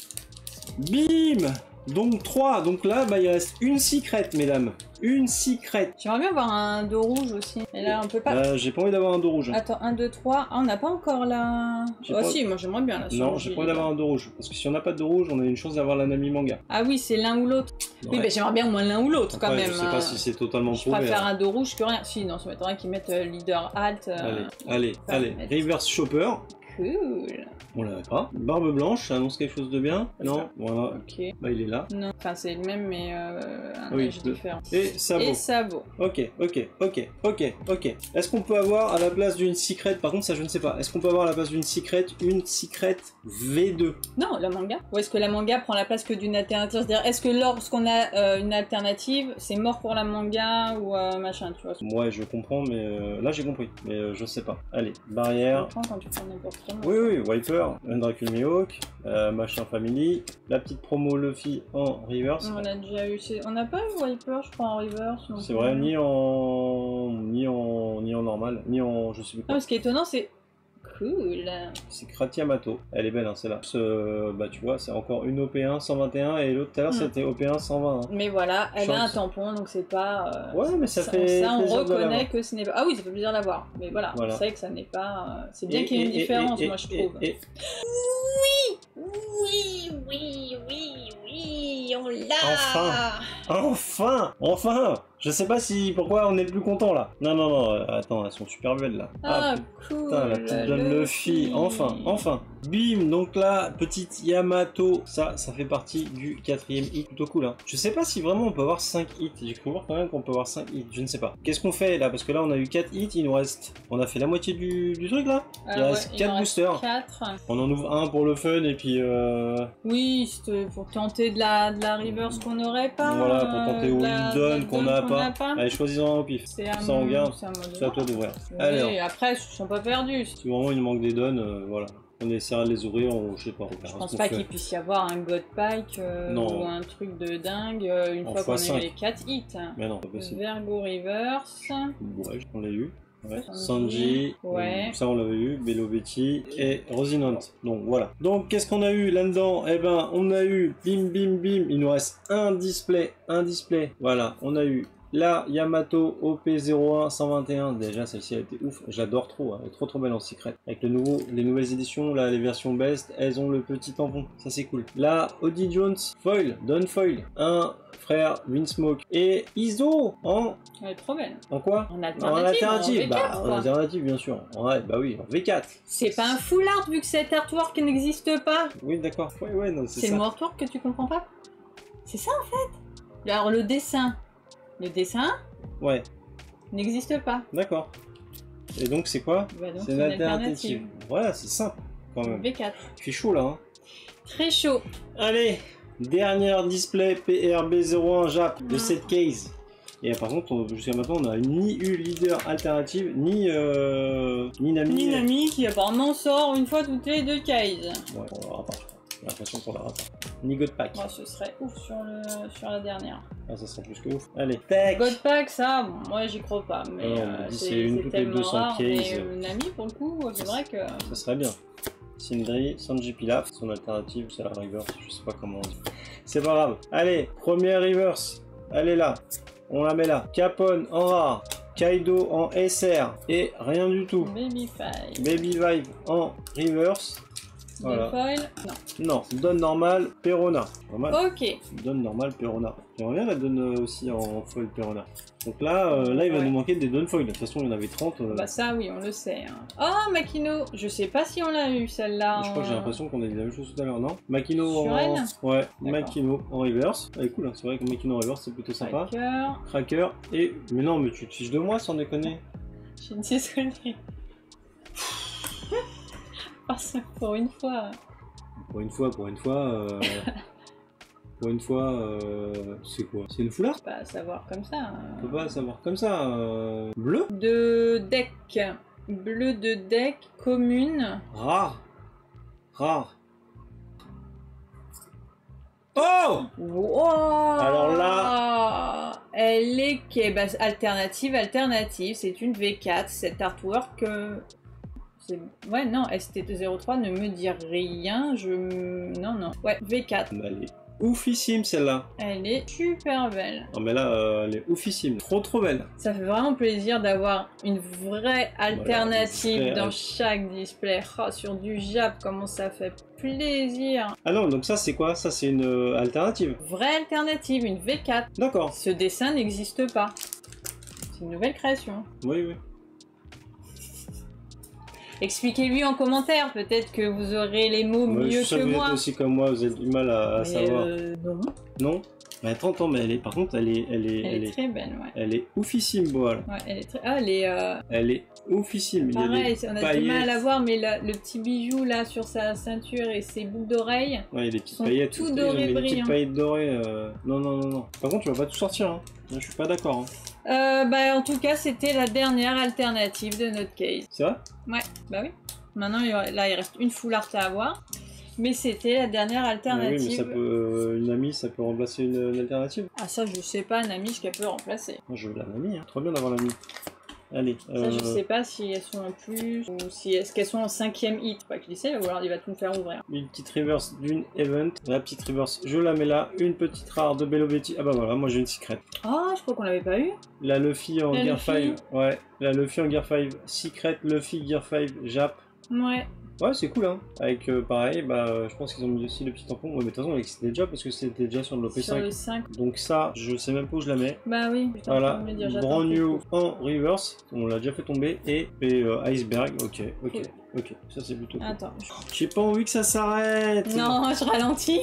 S1: Bim! Donc 3, donc là bah, il reste une secret, mesdames. Une secret.
S2: J'aimerais bien avoir un dos rouge aussi. Et là on peut pas.
S1: J'ai pas envie d'avoir un dos rouge.
S2: Attends, 1, 2, 3. Ah, on n'a pas encore la. Oh
S1: pas...
S2: si, moi j'aimerais bien la.
S1: Non, j'ai pas envie d'avoir un dos rouge. Parce que si on n'a pas de dos rouge, on a une chance d'avoir l'Anami manga.
S2: Ah oui, c'est l'un ou l'autre.
S1: Ouais.
S2: Oui, bah j'aimerais bien au moins l'un ou l'autre quand même.
S1: Je sais pas si c'est totalement prouvé.
S2: Je préfère un dos rouge que rien. Si, non, ça m'étonnerait qu'ils mettent leader alt.
S1: Allez. Reverse Chopper.
S2: Cool.
S1: On l'avait pas. Barbe blanche, ça annonce quelque chose de bien? Non, voilà.
S2: Ok.
S1: Bah il est là.
S2: Non, enfin c'est le même mais un
S1: Oui,
S2: âge différent.
S1: Et sabot.
S2: Et sabot.
S1: Ok. Est-ce qu'on peut avoir à la place d'une secret, par contre ça je ne sais pas, est-ce qu'on peut avoir à la place d'une secret une secret V2?
S2: Non, la manga. Ou est-ce que la manga prend la place que d'une alternative? C'est-à-dire, est-ce que lorsqu'on a une alternative, c'est mort pour la manga ou machin, tu vois?
S1: Ouais, je comprends, mais là j'ai compris, mais je sais pas. Allez, barrière.
S2: Je comprends quand tu prends n'importe quel mot.
S1: Oui, Wiper, Undraku Mihawk, machin Family, la petite promo Luffy en reverse.
S2: On a déjà eu, on n'a pas eu Wiper, je crois, en reverse.
S1: C'est vrai, ni en normal, ni en je sais plus quoi.
S2: Non, mais ce qui est étonnant, c'est cool.
S1: C'est Krat Yamato, elle est belle, hein, celle-là. Bah tu vois, c'est encore une OP1 121 et l'autre tout à l'heure c'était OP1 120. Hein.
S2: Mais voilà, elle
S1: Chance.
S2: a un tampon, donc c'est pas.
S1: Ouais, mais ça fait.
S2: Ça, on
S1: plaisir de
S2: reconnaît
S1: l'avoir.
S2: que ce n'est pas. Ah oui, ça fait plaisir d'avoir. Mais voilà, on sait que ça n'est pas. C'est bien qu'il y ait une différence, moi je trouve. Oui, on l'a.
S1: Enfin. Je sais pas si pourquoi on est le plus content là. Non, attends, elles sont super belles là.
S2: Ah, cool.
S1: Putain, la petite jeune Luffy, enfin. Bim, donc là, petite Yamato, ça fait partie du 4ème hit, plutôt cool. Hein. Je sais pas si vraiment on peut avoir 5 hits, j'ai cru voir quand même qu'on peut avoir 5 hits, je ne sais pas. Qu'est-ce qu'on fait là? Parce que là on a eu 4 hits, il nous reste... On a fait la moitié du truc là. Il reste 4 boosters.
S2: 4.
S1: On en ouvre un pour le fun et puis...
S2: Oui, c'était pour tenter de la reverse qu'on n'aurait pas.
S1: Voilà, pour tenter au Hidden qu'on n'a pas. Allez, choisissons un au pif.
S2: C'est
S1: ça on garde, c'est à toi d'ouvrir.
S2: Oui, après, ils sont pas perdus.
S1: Si vraiment il nous manque des dons, voilà. On essaiera de les ouvrir, je sais pas.
S2: Je pense pas qu'il puisse y avoir un God Pack ou un truc de dingue une fois qu'on a eu les 4 hits.
S1: Mais non, pas possible.
S2: Vergo Reverse.
S1: Ouais, on l'a eu. Ouais. Sanji, ça on l'avait eu, Bello Betty et Rosinante. Donc voilà. Donc qu'est-ce qu'on a eu là-dedans? Eh ben on a eu bim, il nous reste un display. Voilà, on a eu la Yamato OP01 121, déjà celle-ci elle était ouf, j'adore trop, hein. Elle est trop belle en secret. Avec les nouvelles éditions, là les versions best, elles ont le petit tampon, ça c'est cool. La Oddie Jones Foil, Don Foil, un frère Winsmoke et Iso en...
S2: Elle est trop belle.
S1: En quoi?
S2: En alternative.
S1: En alternative bien sûr. Ouais, bah oui, en V4.
S2: C'est pas un full art vu que cet artwork n'existe pas.
S1: Oui d'accord, ouais, non c'est ça.
S2: C'est le mot artwork que tu comprends pas? C'est ça en fait. Alors le dessin. Le dessin n'existe pas.
S1: D'accord. Et donc c'est quoi? C'est une alternative. Voilà, c'est simple quand même.
S2: V4.
S1: Il fait chaud là. Hein.
S2: Très chaud.
S1: Allez, dernière display PRB01 Jap de cette case. Et par contre, jusqu'à maintenant, on n'a ni eu leader alternative, ni Nami.
S2: Ni Nami qui apparemment sort une fois toutes les 2 cases.
S1: Ouais, on l'aura pas. J'ai l'impression qu'on l'aura pas. Ni God Pack.
S2: Moi, ce serait ouf sur la dernière.
S1: Ah, ça serait plus que ouf. Allez, tac.
S2: God Pack, ça, bon, moi j'y crois pas. Mais
S1: c'est une toutes les 200 cases.
S2: Mais Nami, pour le coup, c'est vrai que.
S1: Ça serait bien. Sindri, Sanji Pilaf, son alternative, c'est la reverse, je sais pas comment on dit. C'est pas grave. Allez, première reverse. Elle est là. On la met là. Capone en rare. Kaido en SR. Et rien du tout.
S2: Baby Five.
S1: Baby Vibe en reverse. Voilà.
S2: Foil.
S1: Non, donne normal, Perona.
S2: Ok.
S1: Donne normal, Perona. J'aimerais bien la donne aussi en foil Perona. Donc là, il va nous manquer des donne foil. De toute façon, il y en avait 30.
S2: Bah ça, oui, on le sait. Hein. Oh, Makino. Je sais pas si on l'a eu, celle-là.
S1: Je crois que j'ai l'impression qu'on a dit la même chose tout à l'heure, non? Makino
S2: sur
S1: en... Ouais, Makino en reverse. Elle est cool, hein. C'est vrai que Makino en reverse, c'est plutôt sympa. Cracker. Et... Mais non, mais tu te fiches de moi sans déconner.
S2: Je ne sais ce que c'est. Pour une fois.
S1: C'est quoi? C'est une foulard?
S2: Pas savoir comme ça. Hein.
S1: On peut pas savoir comme ça. Bleu?
S2: De deck. Bleu de deck, commune.
S1: Rare. Oh!
S2: Wow.
S1: Alors là...
S2: Elle est bah, alternative. C'est une V4. Cet artwork... Ouais, non, ST203 ne me dit rien, Non. Ouais, V4.
S1: Elle est oufissime, celle-là.
S2: Elle est super belle.
S1: Non, mais là, elle est oufissime. Trop belle.
S2: Ça fait vraiment plaisir d'avoir une vraie alternative dans chaque display. Oh, sur du Jap, comment ça fait plaisir.
S1: Ah non, donc ça, c'est quoi? Ça, c'est une alternative.
S2: Vraie alternative, une V4.
S1: D'accord.
S2: Ce dessin n'existe pas. C'est une nouvelle création.
S1: Oui.
S2: Expliquez-lui en commentaire, peut-être que vous aurez les mots mieux que moi.
S1: Vous êtes aussi comme moi, vous avez du mal à savoir.
S2: Non.
S1: Non. Mais attends, mais elle est, par contre, elle est
S2: très belle, ouais.
S1: Elle est oufissime, Boa.
S2: Ouais, elle est très... Ah, elle
S1: est oufissime.
S2: Pareil, on a du mal à la voir, mais le petit bijou là sur sa ceinture et ses boucles d'oreilles.
S1: Ouais, il y a des petites paillettes.
S2: Tout doré,
S1: des petites
S2: brillant.
S1: paillettes dorées. Non. Par contre, tu vas pas tout sortir. Hein. Là, je suis pas d'accord.
S2: Bah, en tout cas, c'était la dernière alternative de notre case.
S1: C'est vrai?
S2: Ouais, bah oui. Maintenant, là, il reste une full art à avoir. Mais c'était la dernière alternative.
S1: Oui, mais ça peut, une amie, ça peut remplacer une alternative.
S2: Ah ça, je sais pas, une amie, ce qu'elle peut remplacer.
S1: Moi, je veux la amie, hein. Trop bien d'avoir l'amie. Allez.
S2: Ça, je sais pas si elles sont en plus, ou si est-ce qu'elles sont en 5ème hit. Pas qu'il sait, ou alors il va tout me faire ouvrir.
S1: Une petite reverse d'une event. La petite reverse, je la mets là. Une petite rare de Bellovetti. Ah bah voilà, moi j'ai une secret.
S2: Ah, je crois qu'on l'avait pas eu.
S1: La Luffy en Gear 5. Ouais, la Luffy en Gear 5. Secret Luffy Gear 5 Jap.
S2: Ouais.
S1: Ouais, c'est cool, hein. Avec pareil, bah, je pense qu'ils ont mis aussi le petit tampon. Ouais, mais de toute façon, elle existait déjà parce que c'était déjà sur le l'OP5.
S2: Sur le 5.
S1: Donc, ça, je sais même pas où je la mets.
S2: Bah oui,
S1: voilà, brand new en reverse. On l'a déjà fait tomber. Et iceberg, ok. Ça, c'est plutôt cool.
S2: Attends.
S1: J'ai pas envie que ça s'arrête.
S2: Non, je ralentis.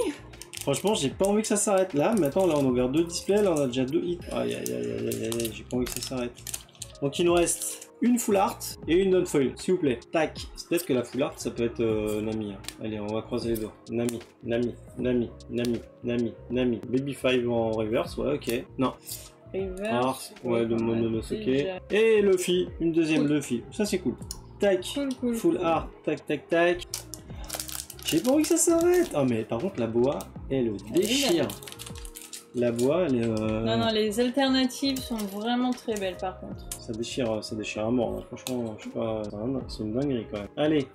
S1: Franchement, j'ai pas envie que ça s'arrête. Là, maintenant, là, on a ouvert 2 displays. Là, on a déjà 2 hits. Aïe, j'ai pas envie que ça s'arrête. Donc, il nous reste une full art et une non-foil, s'il vous plaît. Tac. C'est peut-être que la full art, ça peut être Nami. Hein. Allez, on va croiser les doigts. Nami. Baby 5 en reverse, ouais, ok. Non.
S2: Reverse.
S1: Ouais, de Mononosuke. Et Luffy, une deuxième Luffy. Ça, c'est cool. Tac.
S2: Cool.
S1: Full art. Tac. J'ai pas envie que ça s'arrête. Ah, mais par contre, la boa, elle déchire. La boa, elle est...
S2: Non, les alternatives sont vraiment très belles par contre.
S1: Ça déchire à mort, hein. Franchement, je sais pas, c'est une dinguerie quand même. Allez,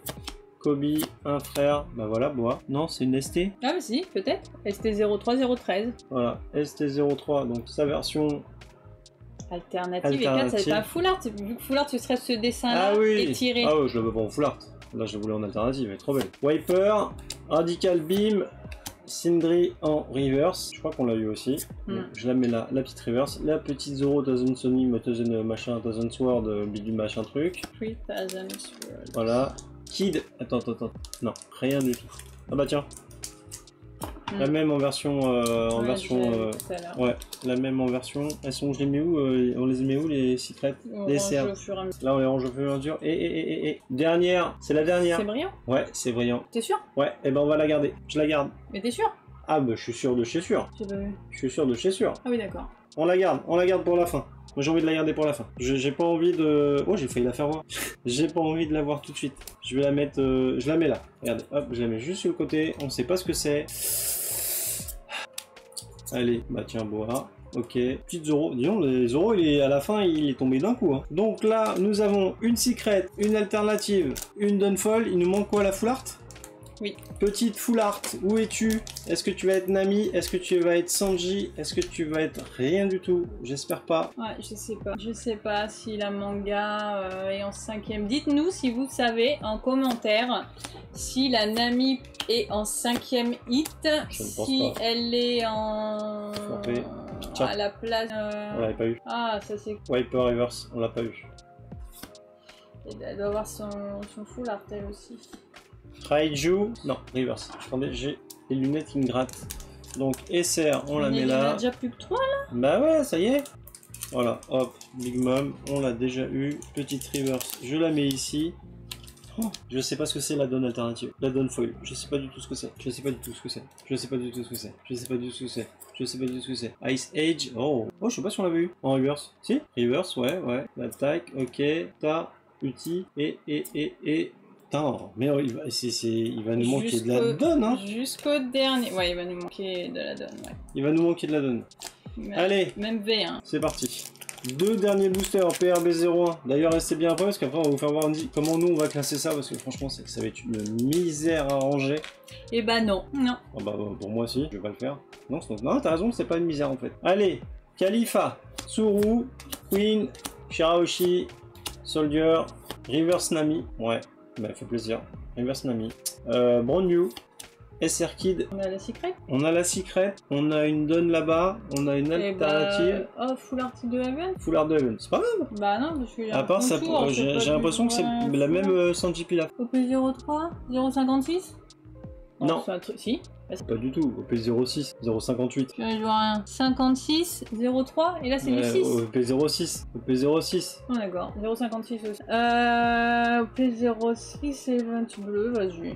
S1: Kobe, un frère, bah voilà, boa. Non, c'est une ST.
S2: Ah mais si, peut-être. ST03013.
S1: Voilà, ST03, donc sa version...
S2: Alternative. Et 4, ça va être un full art, vu que full art, ce serait ce dessin-là étiré.
S1: Ah oui, je le veux pas en full art. Là, je le voulais en alternative, elle est trop belle. Wiper, Radical Beam... Sindri en reverse, je crois qu'on l'a eu aussi. Donc, je la mets là, la petite reverse. La petite Zoro, Thousand Sony, Thousand machin, Thousand Sword, bidule machin truc.
S2: 3000 Sword.
S1: Voilà. Kid, attends. Non, rien du tout. Ah bah tiens. La même en version. Ouais, la même en version. Elles sont, je les mets où on les met où les secrets? Les CR. Là on les range au fur et à mesure. Et. Dernière, c'est la dernière.
S2: C'est brillant?
S1: Ouais, c'est brillant.
S2: T'es sûr?
S1: Ouais, et ben on va la garder. Je la garde.
S2: Mais t'es sûr?
S1: Ah bah je suis sûr de chez sûr.
S2: J'ai pas vu.
S1: Je suis sûr de chez sûr.
S2: Ah oui, d'accord.
S1: On la garde pour la fin. Moi j'ai envie de la garder pour la fin. J'ai pas envie de... Oh, j'ai failli la faire voir. J'ai pas envie de la voir tout de suite. Je vais la mettre... Je la mets là. Regardez, hop, je la mets juste sur le côté. On sait pas ce que c'est. Allez, bah tiens, boa. Ok, petite Zoro. Disons, les Zoro, à la fin, il est tombé d'un coup. Hein. Donc là, nous avons une secret, une alternative, une downfall. Il nous manque quoi, la full art?
S2: Oui.
S1: Petite full art, où es-tu? Est-ce que tu vas être Nami? Est-ce que tu vas être Sanji? Est-ce que tu vas être rien du tout? J'espère pas.
S2: Ouais, je sais pas. Je sais pas si la manga est en 5ème. Dites-nous si vous savez en commentaire si la Nami est en 5ème hit. Si elle est en... à la place...
S1: On l'avait pas eu.
S2: Ah, ça c'est...
S1: Wiper Reverse, on l'a pas eu.
S2: Elle doit avoir son full art elle aussi.
S1: Raiju, non, reverse. Attendez, j'ai les lunettes qui me grattent. Donc SR, on la met là.
S2: Il y en a déjà plus que 3 là?
S1: Bah ouais, ça y est. Voilà, hop, Big Mom, on l'a déjà eu. Petite reverse, je la mets ici. Oh, je sais pas ce que c'est la donne alternative. La donne foil, je sais pas du tout ce que c'est. Je sais pas du tout ce que c'est. Je sais pas du tout ce que c'est. Je sais pas du tout ce que c'est. Je sais pas du tout ce que c'est. Ice Age, oh, je sais pas si on l'avait eu. En reverse, si? Reverse, ouais. L'attaque, ok. Ta, outil, et. Putain, mais il va nous manquer de la donne, hein.
S2: Jusqu'au dernier. Ouais, il va nous manquer de la donne, ouais.
S1: Il va nous manquer de la donne. Allez.
S2: Même V1.
S1: C'est parti. 2 derniers boosters PRB01. D'ailleurs, restez bien après parce qu'après, on va vous faire voir comment nous on va classer ça parce que franchement, ça va être une misère à ranger.
S2: Et bah non.
S1: Ah bah, pour moi aussi, je vais pas le faire. Non, t'as raison, c'est pas une misère en fait. Allez, Khalifa, Tsuru, Queen, Shirahoshi, Soldier, Reverse Nami. Ouais. Bah, fait plaisir. Reverse Nami. Brand New. SR Kid.
S2: On a la Secret.
S1: On a la Secret. On a une donne là-bas. On a une alternative.
S2: Bah... Oh, Full Art de Heaven.
S1: Full Art de Heaven. C'est pas grave.
S2: Bah non, parce que...
S1: À part ça, j'ai l'impression que c'est la même Sanji Pilaf.
S2: OP03 056.
S1: Non.
S2: C'est un truc... Si.
S1: Pas du tout, OP06, 058.
S2: Je vois rien. 56, 03, et là c'est du 6.
S1: OP06, OP06.
S2: Oh d'accord, 056 aussi. OP06 et 20 bleu, vas-y.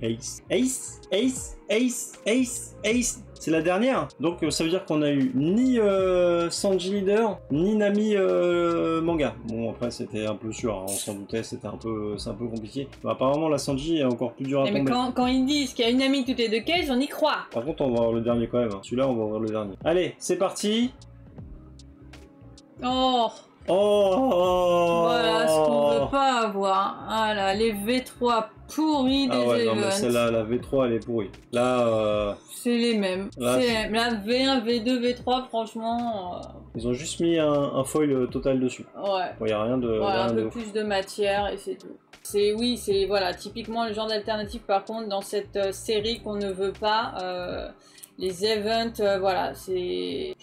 S1: Ace, Ace, Ace, Ace, Ace, Ace. C'est la dernière. Donc ça veut dire qu'on a eu ni Sanji Leader, ni Nami manga. Bon après c'était un peu sûr, hein, on s'en doutait, c'est un peu compliqué. Mais apparemment la Sanji est encore plus dure à tomber.
S2: Mais quand ils disent qu'il y a une Nami toutes les deux cases, on y croit.
S1: Par contre on va voir le dernier quand même. Hein. Celui-là on va voir le dernier. Allez, c'est parti.
S2: Oh.
S1: Oh.
S2: Voilà ce qu'on veut pas avoir. Ah là, les V3 pourris des
S1: ouais,
S2: events.
S1: Non mais celle-là, la V3 elle est pourrie. Là
S2: c'est les mêmes. Là, la V1, V2, V3 franchement...
S1: Ils ont juste mis un foil total dessus.
S2: Ouais.
S1: Bon, y a rien de...
S2: Ouais, un peu plus de matière et c'est tout. Oui, c'est voilà, typiquement le genre d'alternative par contre dans cette série qu'on ne veut pas. Les events, voilà, c'est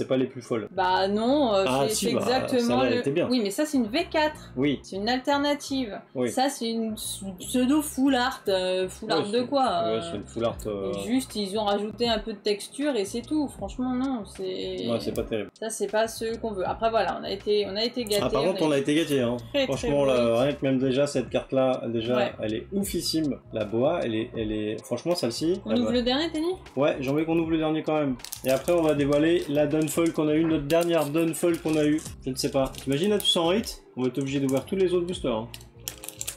S1: pas les plus folles.
S2: Bah non, c'est exactement
S1: le... bien.
S2: Oui, mais ça c'est une V4.
S1: Oui.
S2: C'est une alternative.
S1: Oui.
S2: Ça c'est une pseudo full art. Full art de quoi
S1: Ouais, c'est une full art.
S2: Juste, ils ont rajouté un peu de texture et c'est tout. Franchement, non, c'est...
S1: Ouais, c'est pas terrible.
S2: Ça, c'est pas ce qu'on veut. Après, voilà, on a été gâtés.
S1: Ah, par contre, on a été gâtés. Hein. Franchement, là, rien que même déjà, cette carte-là, déjà, elle est oufissime. La boa, elle est... Franchement, celle-ci...
S2: On ouvre le dernier, Tenny ?
S1: Ouais, j'ai envie qu'on ouvre le dernier quand même. Et après, on va dévoiler la Dawnfall qu'on a eu, notre dernière Dawnfall qu'on a eu. Je ne sais pas. T'imagines, là, tu sens hit, on va être obligé d'ouvrir tous les autres boosters. Hein.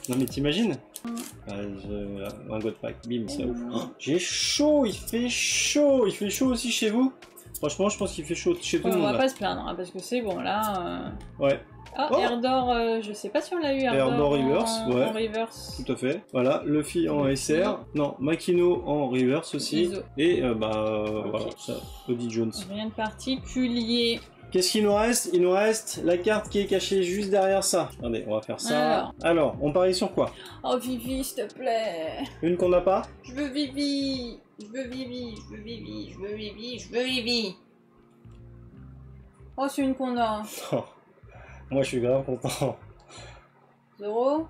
S1: Non, mais t'imagines ? Un God Pack, bim, c'est ouf. Oh, j'ai chaud, il fait chaud. Il fait chaud aussi chez vous. Franchement, je pense qu'il fait chaud chez tout le monde.
S2: On va pas se plaindre, hein, parce que c'est bon, là...
S1: Ouais.
S2: Ah, oh. Erdor, je sais pas si on l'a eu,
S1: Erdor Reverse, ouais.
S2: En reverse.
S1: Tout à fait. Voilà, Luffy en SR. Non, Makino en reverse aussi.
S2: Iso.
S1: Et voilà, ça, Odie Jones.
S2: Rien de particulier.
S1: Qu'est-ce qu'il nous reste? Il nous reste la carte qui est cachée juste derrière ça. Attendez, on va faire ça. Alors on parie sur quoi?
S2: Oh Vivi, s'il te plaît.
S1: Une qu'on n'a pas?
S2: Je veux Vivi. Je veux Vivi. Je veux Vivi. Je veux Vivi. Je veux Vivi. Oh, c'est une qu'on a.
S1: Oh. Moi je suis grave content.
S2: Zoro.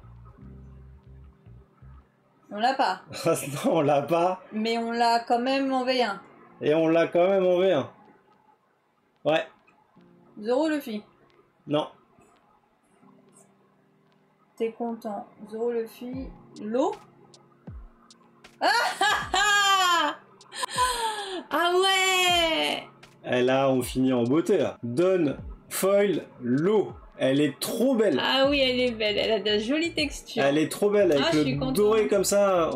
S2: On l'a pas.
S1: Non, on l'a pas.
S2: Mais on l'a quand même en V1.
S1: Et on l'a quand même en V1. Ouais.
S2: Zoro Luffy.
S1: Non.
S2: T'es content. Zoro Luffy. L'eau. Ah ouais.
S1: Et là on finit en beauté là. Donne foil l'eau. Elle est trop belle.
S2: Ah oui, elle est belle. Elle a de jolies textures.
S1: Elle est trop belle avec le doré comme ça.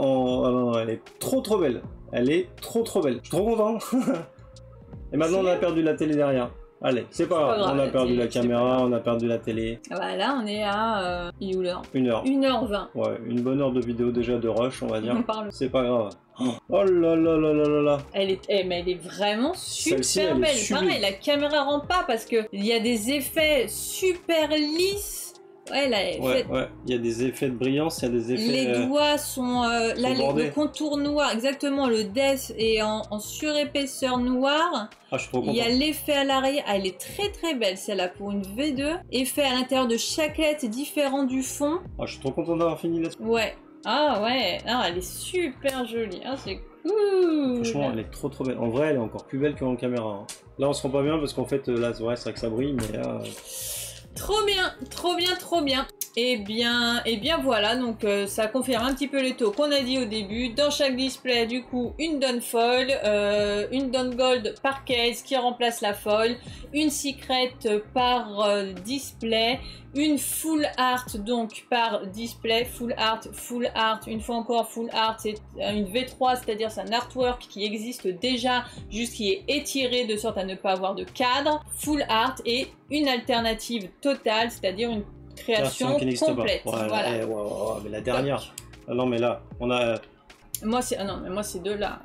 S1: Elle est trop belle. Elle est trop belle. Je suis trop content. Et maintenant on a perdu la télé derrière. Allez, c'est pas grave. On a perdu la caméra, on a perdu la télé.
S2: Voilà, on est à... il est où l'heure?
S1: 1h.
S2: 1h20.
S1: Ouais, une bonne heure de vidéo déjà de rush, on va dire. C'est pas grave.
S2: Oh
S1: là là là là là là.
S2: Mais elle est vraiment super belle. Pareil, la caméra rend pas parce que il y a des effets super lisses. Ouais,
S1: il y a des effets de brillance, il y a des effets...
S2: Les doigts sont... là, le contour noir, exactement, le death est en surépaisseur noire.
S1: Ah, je suis trop content.
S2: Il y a l'effet à l'arrière, elle est très belle celle-là pour une V2. Effet à l'intérieur de chaque lettre différent du fond.
S1: Ah, je suis trop content d'avoir fini là.
S2: Ouais. Ah ouais, ah, elle est super jolie. Ah, c'est cool.
S1: Franchement, elle est trop belle. En vrai, elle est encore plus belle qu'en caméra. Hein. Là, on se rend pas bien parce qu'en fait, là, c'est vrai que ça brille, mais là...
S2: Trop bien. Et bien voilà, donc ça confirme un petit peu les taux qu'on a dit au début. Dans chaque display, du coup, une Dawn Foil, une Dawn Gold par case qui remplace la foil, une Secret par display, une Full Art donc par display, Full Art, une fois encore Full Art, c'est une V3, c'est-à-dire c'est un artwork qui existe déjà, juste qui est étiré de sorte à ne pas avoir de cadre, Full Art et une alternative totale, c'est-à-dire une création complète. Voilà.
S1: Mais la dernière. Ah non mais là, on a...
S2: Moi c'est deux là,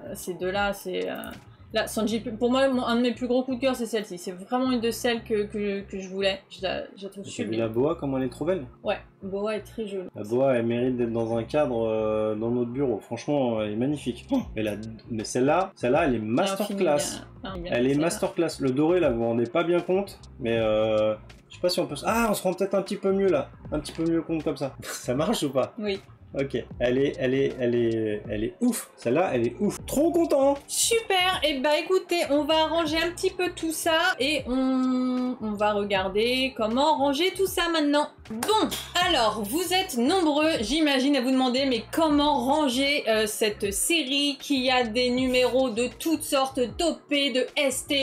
S2: Là, Sanji, pour moi, un de mes plus gros coups de cœur, c'est celle-ci. C'est vraiment une de celles que je voulais. Je la trouve super.
S1: La boa, comment elle est trop belle?
S2: Ouais, boa est très jolie.
S1: La boa, elle mérite d'être dans un cadre dans notre bureau. Franchement, elle est magnifique. Mais celle-là, elle est masterclass. Elle est masterclass. Le doré, là, vous vous rendez pas bien compte, mais je sais pas si on peut... Ah, on se rend peut-être un petit peu mieux, là. Un petit peu mieux compte comme ça. Ça marche ou pas?
S2: Oui.
S1: Ok, elle est ouf. Celle-là, elle est ouf. Trop content.
S2: Super. Et bah écoutez, on va ranger un petit peu tout ça et on va regarder comment ranger tout ça maintenant. Bon, alors vous êtes nombreux, j'imagine, à vous demander mais comment ranger cette série qui a des numéros de toutes sortes, d'OP, de ST,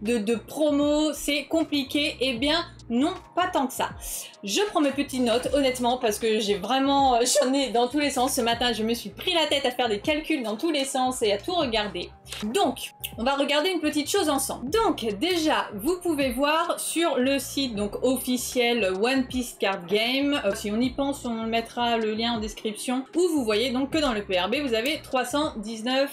S2: de promos, c'est compliqué. Eh bien non, pas tant que ça. Je prends mes petites notes, honnêtement, parce que j'en ai dans tous les sens. Ce matin, je me suis pris la tête à faire des calculs dans tous les sens et à tout regarder. Donc, on va regarder une petite chose ensemble. Donc, déjà, vous pouvez voir sur le site donc officiel One Piece Card Game, si on y pense, on mettra le lien en description, où vous voyez donc que dans le PRB, vous avez 319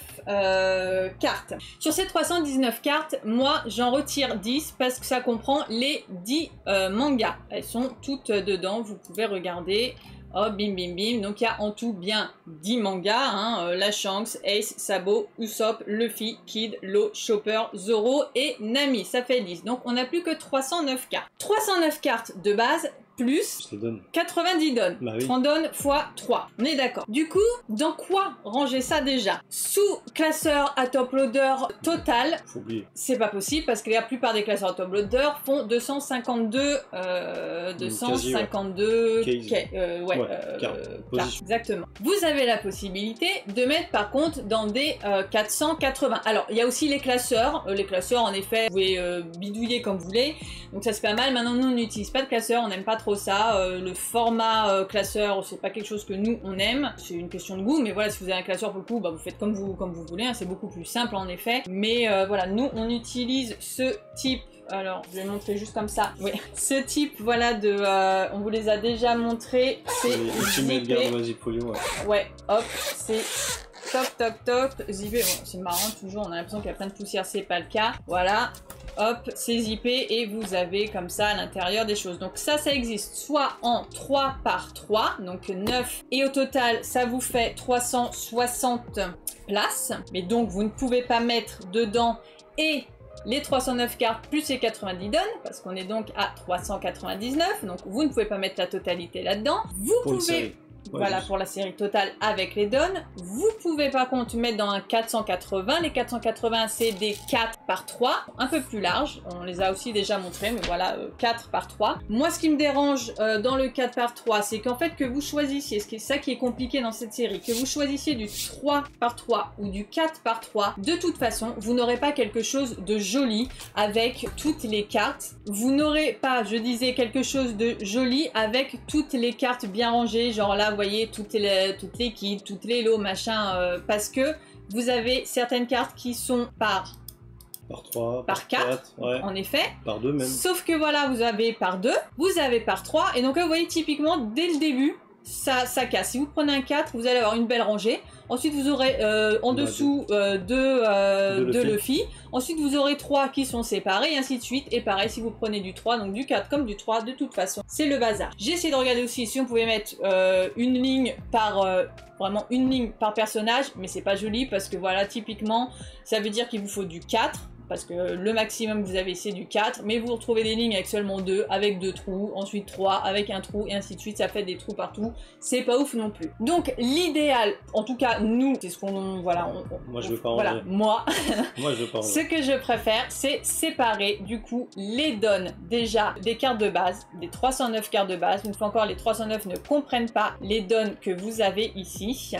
S2: cartes. Sur ces 319 cartes, moi, j'en retire 10 parce que ça comprend les 10 mangas. Elles sont toutes dedans, vous pouvez regarder. Oh, bim bim bim, donc il y a en tout bien 10 mangas, hein, la Shanks, Ace, Sabo, Usopp, Luffy, Kid, Law, Chopper, Zoro et Nami, ça fait 10. Donc on n'a plus que 309 cartes. 309 cartes de base, plus 90 donnes.
S1: Bah oui.
S2: 30 donnes x 3. On est d'accord. Du coup, dans quoi ranger ça déjà? Sous classeur à top loader total, c'est pas possible parce que la plupart des classeurs à top loader font 252 cartes. Exactement. Vous avez la possibilité de mettre par contre dans des 480. Alors, il y a aussi les classeurs. Les classeurs, en effet, vous pouvez bidouiller comme vous voulez. Donc ça c'est pas mal. Maintenant, nous, on n'utilise pas de classeur. On n'aime pas trop ça, le format classeur c'est pas quelque chose que nous on aime, c'est une question de goût, mais voilà, si vous avez un classeur pour le coup, bah, vous faites comme vous voulez, hein, c'est beaucoup plus simple en effet, mais voilà, nous on utilise ce type. Alors, je vais montrer juste comme ça. Oui, ce type, voilà, on vous les a déjà montrés. C'est zippé. Ouais, hop, c'est toc, zippé. Bon, c'est marrant, toujours, on a l'impression qu'il y a plein de poussière, c'est pas le cas. Voilà. Hop, c'est zippé et vous avez comme ça à l'intérieur des choses. Donc ça existe soit en 3 par 3, donc 9. Et au total, ça vous fait 360 places. Mais donc, vous ne pouvez pas mettre dedans et les 309 cartes plus les 90 donnes, parce qu'on est donc à 399. Donc, vous ne pouvez pas mettre la totalité là-dedans. Vous pouvez... Voilà, pour la série totale avec les donnes. Vous pouvez par contre mettre dans un 480. Les 480, c'est des 4 par 3, un peu plus larges. On les a aussi déjà montrés, mais voilà, 4 par 3. Moi, ce qui me dérange dans le 4 par 3, c'est qu'en fait, que vous choisissiez, c'est ça qui est compliqué dans cette série, que vous choisissiez du 3 par 3 ou du 4 par 3, de toute façon, vous n'aurez pas quelque chose de joli avec toutes les cartes. Vous n'aurez pas, je disais, quelque chose de joli avec toutes les cartes bien rangées, genre là, vous voyez, toutes les kits, toutes les lots, machin, parce que vous avez certaines cartes qui sont par
S1: 3,
S2: par 4, ouais. En effet.
S1: Par 2 même.
S2: Sauf que voilà, vous avez par 2, vous avez par 3, et donc là, vous voyez, typiquement, dès le début, ça casse. Si vous prenez un 4, vous allez avoir une belle rangée. Ensuite, vous aurez en dessous deux Luffy. Ensuite, vous aurez 3 qui sont séparés, et ainsi de suite. Et pareil, si vous prenez du 3, donc du 4 comme du 3, de toute façon, c'est le bazar. J'ai essayé de regarder aussi si on pouvait mettre une ligne par... vraiment une ligne par personnage, mais c'est pas joli parce que voilà, typiquement, ça veut dire qu'il vous faut du 4. Parce que le maximum vous avez c'est du 4, mais vous retrouvez des lignes avec seulement 2, avec 2 trous, ensuite 3 avec un trou, et ainsi de suite, ça fait des trous partout, c'est pas ouf non plus. Donc l'idéal, en tout cas nous, c'est ce qu'on, voilà,
S1: moi je veux pas en
S2: voilà, moi,
S1: moi je veux pas en
S2: ce que je préfère, c'est séparer du coup les donnes déjà des cartes de base, des 309 cartes de base. Une fois encore, les 309 ne comprennent pas les donnes que vous avez ici.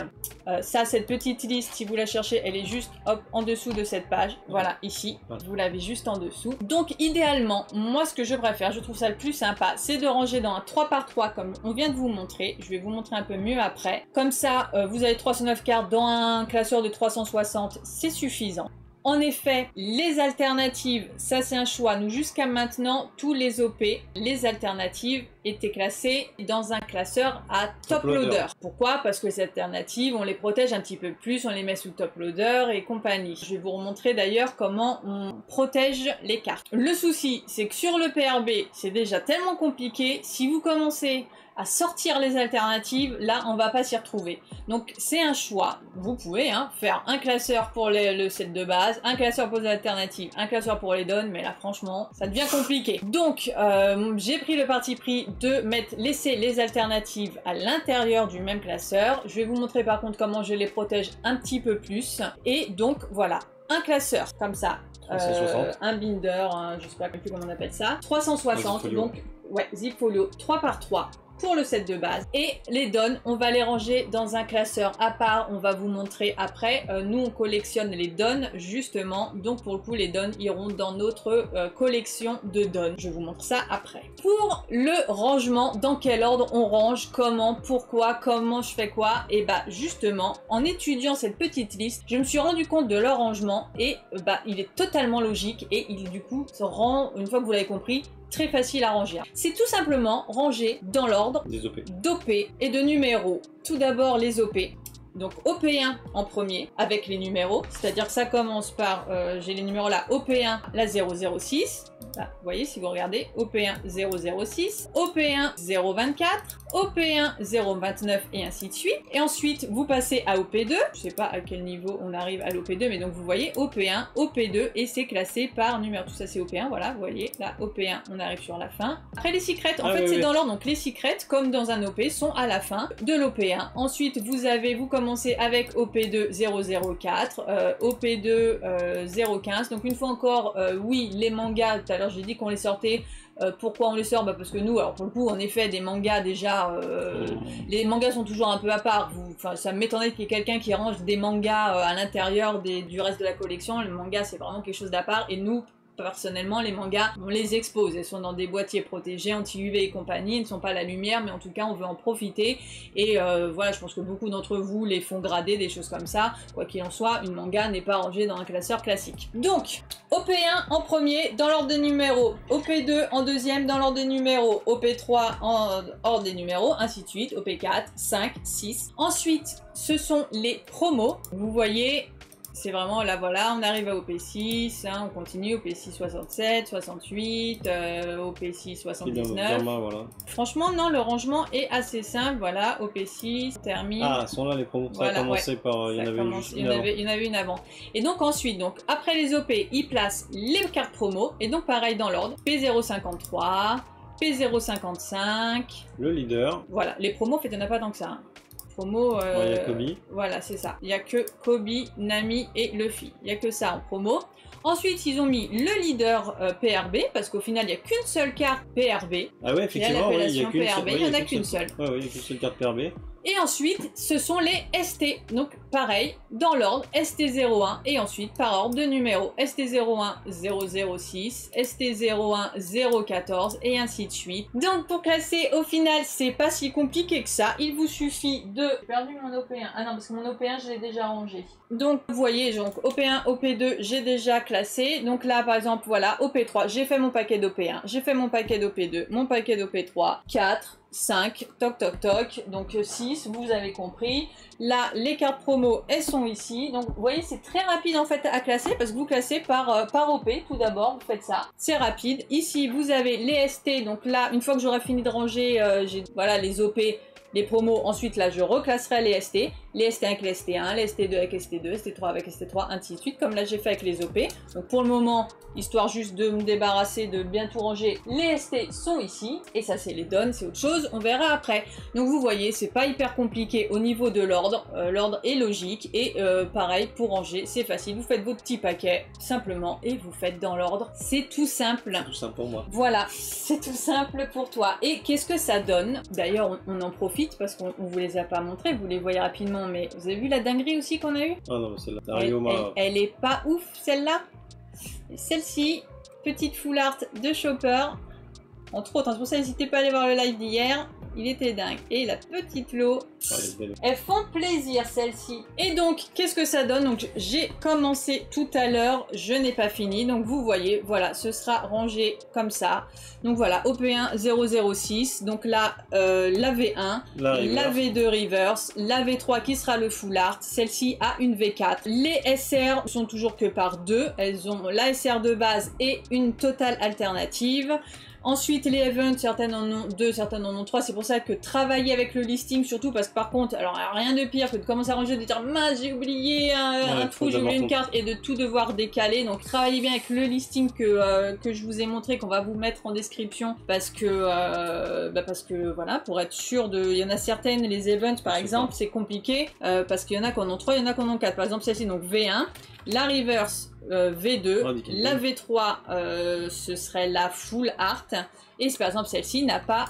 S2: Ça, cette petite liste, si vous la cherchez, elle est juste hop en dessous de cette page, voilà, ici. Vous l'avez juste en dessous. Donc idéalement, moi ce que je préfère, je trouve ça le plus sympa, c'est de ranger dans un 3 par 3 comme on vient de vous montrer. Je vais vous montrer un peu mieux après. Comme ça, vous avez 309 cartes dans un classeur de 360, c'est suffisant. En effet, les alternatives, ça c'est un choix. Nous, jusqu'à maintenant, tous les OP, les alternatives étaient classées dans un classeur à top loader. Pourquoi? Parce que ces alternatives, on les protège un petit peu plus, on les met sous top loader et compagnie. Je vais vous remontrer d'ailleurs comment on protège les cartes. Le souci, c'est que sur le PRB, c'est déjà tellement compliqué. Si vous commencez à sortir les alternatives, là on va pas s'y retrouver. Donc c'est un choix, vous pouvez faire un classeur pour le set de base, un classeur pour les alternatives, un classeur pour les dons, mais là franchement ça devient compliqué. Donc j'ai pris le parti pris de laisser les alternatives à l'intérieur du même classeur. Je vais vous montrer par contre comment je les protège un petit peu plus. Et donc voilà, un classeur comme ça, un binder, je sais pas plus comment on appelle ça, 360, donc ouais, zip folio 3 par 3 pour le set de base. Et les dons, on va les ranger dans un classeur à part, on va vous montrer après. Nous on collectionne les dons justement, donc pour le coup les dons iront dans notre collection de dons. Je vous montre ça après. Pour le rangement, dans quel ordre on range, comment, pourquoi, comment je fais quoi, et bah justement en étudiant cette petite liste, je me suis rendu compte de leur rangement et bah il est totalement logique et il du coup se rend, une fois que vous l'avez compris, très facile à ranger. C'est tout simplement ranger dans l'ordre d'OP et de numéros. Tout d'abord les OP. Donc OP1 en premier avec les numéros, c'est-à-dire que ça commence par, j'ai les numéros là, OP1 la 006, là, vous voyez si vous regardez, OP1 006, OP1 024, OP1 029 et ainsi de suite. Et ensuite vous passez à OP2, je sais pas à quel niveau on arrive à l'OP2, mais donc vous voyez OP1, OP2 et c'est classé par numéro, tout ça c'est OP1, voilà, vous voyez, là OP1 on arrive sur la fin. Après les secrets, en fait c'est dans l'ordre, donc les secrets comme dans un OP sont à la fin de l'OP1. Ensuite vous commencez avec OP2 004, OP2 015, donc une fois encore, oui les mangas, tout à l'heure j'ai dit qu'on les sortait. Pourquoi on les sort? Bah parce que nous, alors pour le coup, en effet, des mangas déjà, les mangas sont toujours un peu à part. Enfin, ça m'étonnerait qu'il y ait quelqu'un qui range des mangas à l'intérieur du reste de la collection. Le manga, c'est vraiment quelque chose d'à part. Et nous, personnellement, les mangas, on les expose. Elles sont dans des boîtiers protégés, anti-UV et compagnie. Elles ne sont pas à la lumière, mais en tout cas, on veut en profiter. Et voilà, je pense que beaucoup d'entre vous les font grader, des choses comme ça. Quoi qu'il en soit, une manga n'est pas rangée dans un classeur classique. Donc, OP1 en premier, dans l'ordre des numéros. OP2 en deuxième, dans l'ordre des numéros. OP3 en ordre des numéros, ainsi de suite. OP4, 5, 6. Ensuite, ce sont les promos. Vous voyez... C'est vraiment, là voilà, on arrive à OP6, on continue, OP6 67, 68, OP6 79.
S1: Voilà.
S2: Franchement, non, le rangement est assez simple, voilà, OP6, termine.
S1: Ah, sont là les promos, ça a commencé par... Il y en avait une avant. Et donc ensuite, après les OP, ils placent les cartes promo, et donc pareil dans l'ordre, P053, P055... Le leader.
S2: Voilà, les promos, en fait, il n'y en a pas tant que ça, promo,
S1: il y a Kobe.
S2: Voilà, c'est ça. Il n'y a que Kobe, Nami et Luffy. Il n'y a que ça en promo. Ensuite, ils ont mis le leader PRB, parce qu'au final, il n'y a qu'une seule carte PRB.
S1: Ah ouais, effectivement, il y a qu'une
S2: PRB, il n'y en a qu'une seule.
S1: Ouais, il y a qu'une seule carte PRB.
S2: Et ensuite, ce sont les ST. Donc, pareil, dans l'ordre, ST01 et ensuite par ordre de numéro. ST01 006, ST01 014 et ainsi de suite. Donc, pour classer, au final, c'est pas si compliqué que ça. Il vous suffit de... J'ai perdu mon OP1. Ah non, parce que mon OP1, je l'ai déjà rangé. Donc, vous voyez, donc OP1, OP2, j'ai déjà classé. Donc là, par exemple, voilà, OP3, j'ai fait mon paquet d'OP1, j'ai fait mon paquet d'OP2, mon paquet d'OP3, 4, 5, toc toc toc, donc 6, vous avez compris. Là, les cartes promo, elles sont ici. Donc, vous voyez, c'est très rapide en fait à classer parce que vous classez par OP tout d'abord, vous faites ça. C'est rapide. Ici, vous avez les ST. Donc là, une fois que j'aurai fini de ranger, j'ai voilà les OP, les promos. Ensuite, là, je reclasserai les ST. Les ST avec les ST1, les ST2 avec ST2, ST3 avec ST3, ainsi de suite, comme là j'ai fait avec les OP. Donc pour le moment, histoire juste de me débarrasser, de bien tout ranger, les ST sont ici, et ça c'est les dons, c'est autre chose, on verra après. Donc vous voyez, c'est pas hyper compliqué au niveau de l'ordre, l'ordre est logique, et pareil, pour ranger, c'est facile, vous faites votre petit paquet, simplement, et vous faites dans l'ordre, c'est tout simple.
S1: Tout simple pour moi.
S2: Voilà, c'est tout simple pour toi. Et qu'est-ce que ça donne? D'ailleurs, on en profite, parce qu'on vous les a pas montrés, vous les voyez rapidement, mais vous avez vu la dinguerie aussi qu'on a eue?
S1: Ah non, celle-là,
S2: elle est pas ouf, celle-là. Celle-ci, petite full art de Chopper. Entre autres, c'est pour ça n'hésitez pas à aller voir le live d'hier. il était dingue. Et la petite lot, elles font plaisir celles-ci. Et donc, qu'est-ce que ça donne? Donc, j'ai commencé tout à l'heure, je n'ai pas fini. Donc, vous voyez, voilà, ce sera rangé comme ça. Donc voilà, OP1 006. Donc là, la V1, la V2 reverse, la V3 qui sera le full art. Celle-ci a une V4. Les SR sont toujours que par deux. Elles ont la SR de base et une totale alternative. Ensuite, les events, certaines en ont 2, certaines en ont 3. C'est pour ça que travailler avec le listing, surtout parce que par contre, alors rien de pire que de commencer à ranger, de dire mince, j'ai oublié un trou, j'ai oublié une carte et de tout devoir décaler. Donc travaillez bien avec le listing que je vous ai montré, qu'on va vous mettre en description parce que voilà, pour être sûr de. Il y en a certaines, les events par exemple, c'est compliqué parce qu'il y en a qui en ont 3, il y en a qui en ont 4. Par exemple, celle-ci, donc V1, la reverse. V2, la V3 ce serait la full art et par exemple celle-ci n'a pas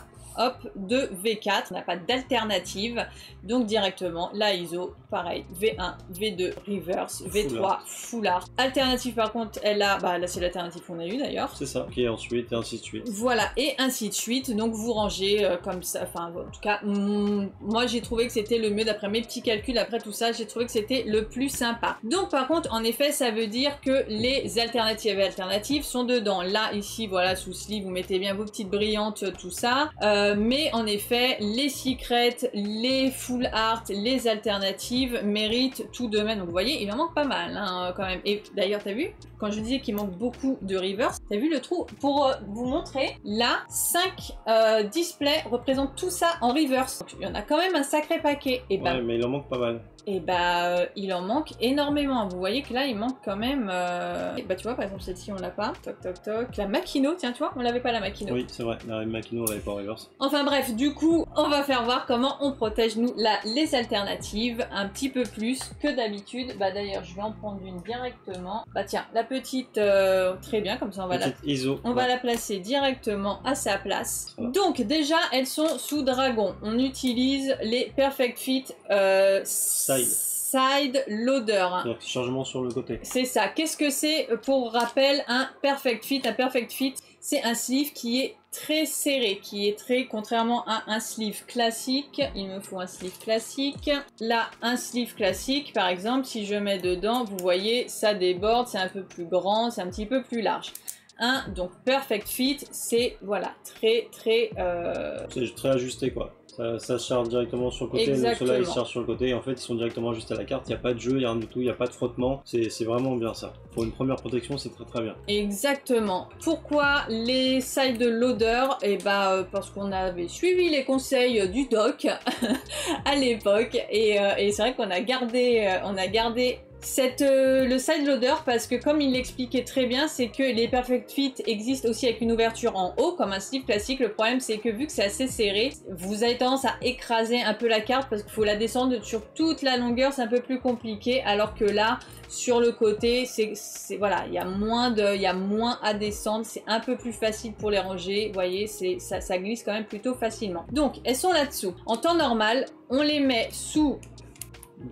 S2: de V4, n'a pas d'alternative, donc directement la ISO, pareil, V1, V2, reverse, V3, full art. Alternative par contre, elle a, là c'est l'alternative qu'on a eu d'ailleurs.
S1: C'est ça, ok, ensuite et ainsi de suite.
S2: Voilà, et ainsi de suite, donc vous rangez comme ça, enfin en tout cas, moi j'ai trouvé que c'était le mieux d'après mes petits calculs, après tout ça, j'ai trouvé que c'était le plus sympa. Donc par contre, en effet, ça veut dire que les alternatives sont dedans. Là, ici, voilà, sous sleeve, vous mettez bien vos petites brillantes, tout ça. Mais en effet, les secrets, les full art, les alternatives méritent tout de même. Donc vous voyez, il en manque pas mal hein, quand même. Et d'ailleurs, t'as vu, quand je disais qu'il manque beaucoup de reverse, t'as vu le trou? Pour vous montrer, là, 5 displays représentent tout ça en reverse. Donc, il y en a quand même un sacré paquet. Et
S1: ouais, mais il en manque pas mal.
S2: Et il en manque énormément. Vous voyez que là, il manque quand même... tu vois, par exemple, celle-ci, on l'a pas. Toc, toc, toc. La Makino, tiens, tu vois, on l'avait pas la Makino.
S1: Oui, c'est vrai. La Makino, on l'avait pas en reverse.
S2: Enfin bref, du coup, on va faire voir comment on protège, nous, les alternatives un petit peu plus que d'habitude. D'ailleurs, je vais en prendre une directement. Tiens, la petite, très bien, comme ça, on va va la placer directement à sa place. Donc, déjà, elles sont sous dragon. On utilise les Perfect Fit Side Loader.
S1: Donc changement sur le côté.
S2: C'est ça. Qu'est-ce que c'est pour rappel un Perfect Fit? Un Perfect Fit, c'est un sleeve qui est très serré, qui est très, contrairement à un sleeve classique, il me faut un sleeve classique. Là, un sleeve classique, par exemple, si je mets dedans, vous voyez, ça déborde, c'est un peu plus grand, c'est un petit peu plus large. Donc Perfect Fit, c'est, voilà, très
S1: c'est très ajusté, quoi. Ça se charge directement sur le côté, donc ceux-là ils se chargent sur le côté, et en fait ils sont directement ajustés à la carte, il n'y a pas de jeu, il n'y a rien du tout, il n'y a pas de frottement, c'est vraiment bien ça. Pour une première protection, c'est très bien. Exactement.
S2: Pourquoi les side loader? Parce qu'on avait suivi les conseils du doc à l'époque, et c'est vrai qu'on a gardé le side loader parce que comme il l'expliquait très bien, c'est que les Perfect Fit existent aussi avec une ouverture en haut comme un sleeve classique. Le problème c'est que vu que c'est assez serré, vous avez tendance à écraser un peu la carte parce qu'il faut la descendre sur toute la longueur, c'est un peu plus compliqué, alors que là sur le côté voilà, il y a moins à descendre, c'est un peu plus facile pour les ranger, vous voyez, ça glisse quand même plutôt facilement. Donc elles sont là-dessous. En temps normal, on les met sous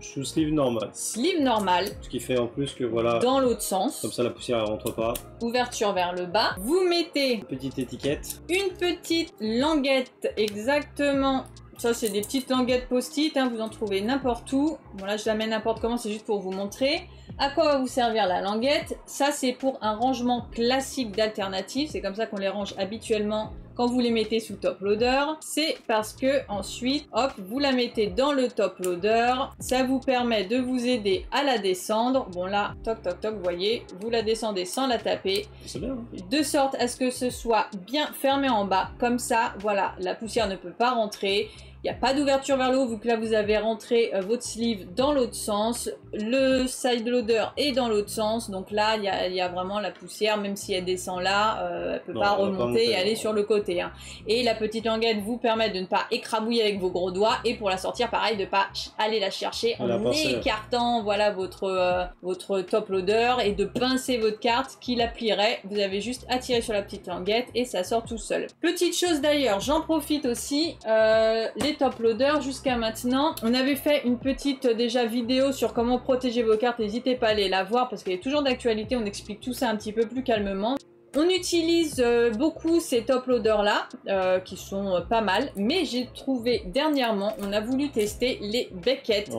S1: sleeve normal.
S2: Sleeve normal.
S1: Ce qui fait en plus que voilà.
S2: Dans l'autre sens.
S1: Comme ça la poussière elle rentre pas.
S2: Ouverture vers le bas. Vous mettez
S1: une petite étiquette.
S2: Une petite languette, exactement. Ça c'est des petites languettes post-it, hein, vous en trouvez n'importe où. Bon là je la mets n'importe comment, c'est juste pour vous montrer. À quoi va vous servir la languette? Ça c'est pour un rangement classique d'alternatives, c'est comme ça qu'on les range habituellement quand vous les mettez sous top loader. C'est parce que ensuite, hop, vous la mettez dans le top loader. Ça vous permet de vous aider à la descendre. Bon là, toc toc toc, vous voyez, vous la descendez sans la taper.
S1: C'est bien.
S2: De sorte à ce que ce soit bien fermé en bas. Comme ça, voilà, la poussière ne peut pas rentrer. Il n'y a pas d'ouverture vers le haut vu que là vous avez rentré votre sleeve dans l'autre sens. Le side loader est dans l'autre sens. Donc là, il y a vraiment la poussière, même si elle descend là, elle ne peut pas remonter et aller sur le côté. Hein. Et la petite languette vous permet de ne pas écrabouiller avec vos gros doigts. Et pour la sortir, pareil, de ne pas aller la chercher en écartant voilà, votre top loader et de pincer votre carte qui la plierait. Vous avez juste à tirer sur la petite languette et ça sort tout seul. Petite chose d'ailleurs, j'en profite aussi, les top loader jusqu'à maintenant, on avait fait une petite déjà vidéo sur comment protéger vos cartes, n'hésitez pas à aller la voir parce qu'elle est toujours d'actualité, on explique tout ça un petit peu plus calmement. On utilise beaucoup ces top loaders là, qui sont pas mal, mais j'ai trouvé dernièrement, on a voulu tester les Beckett,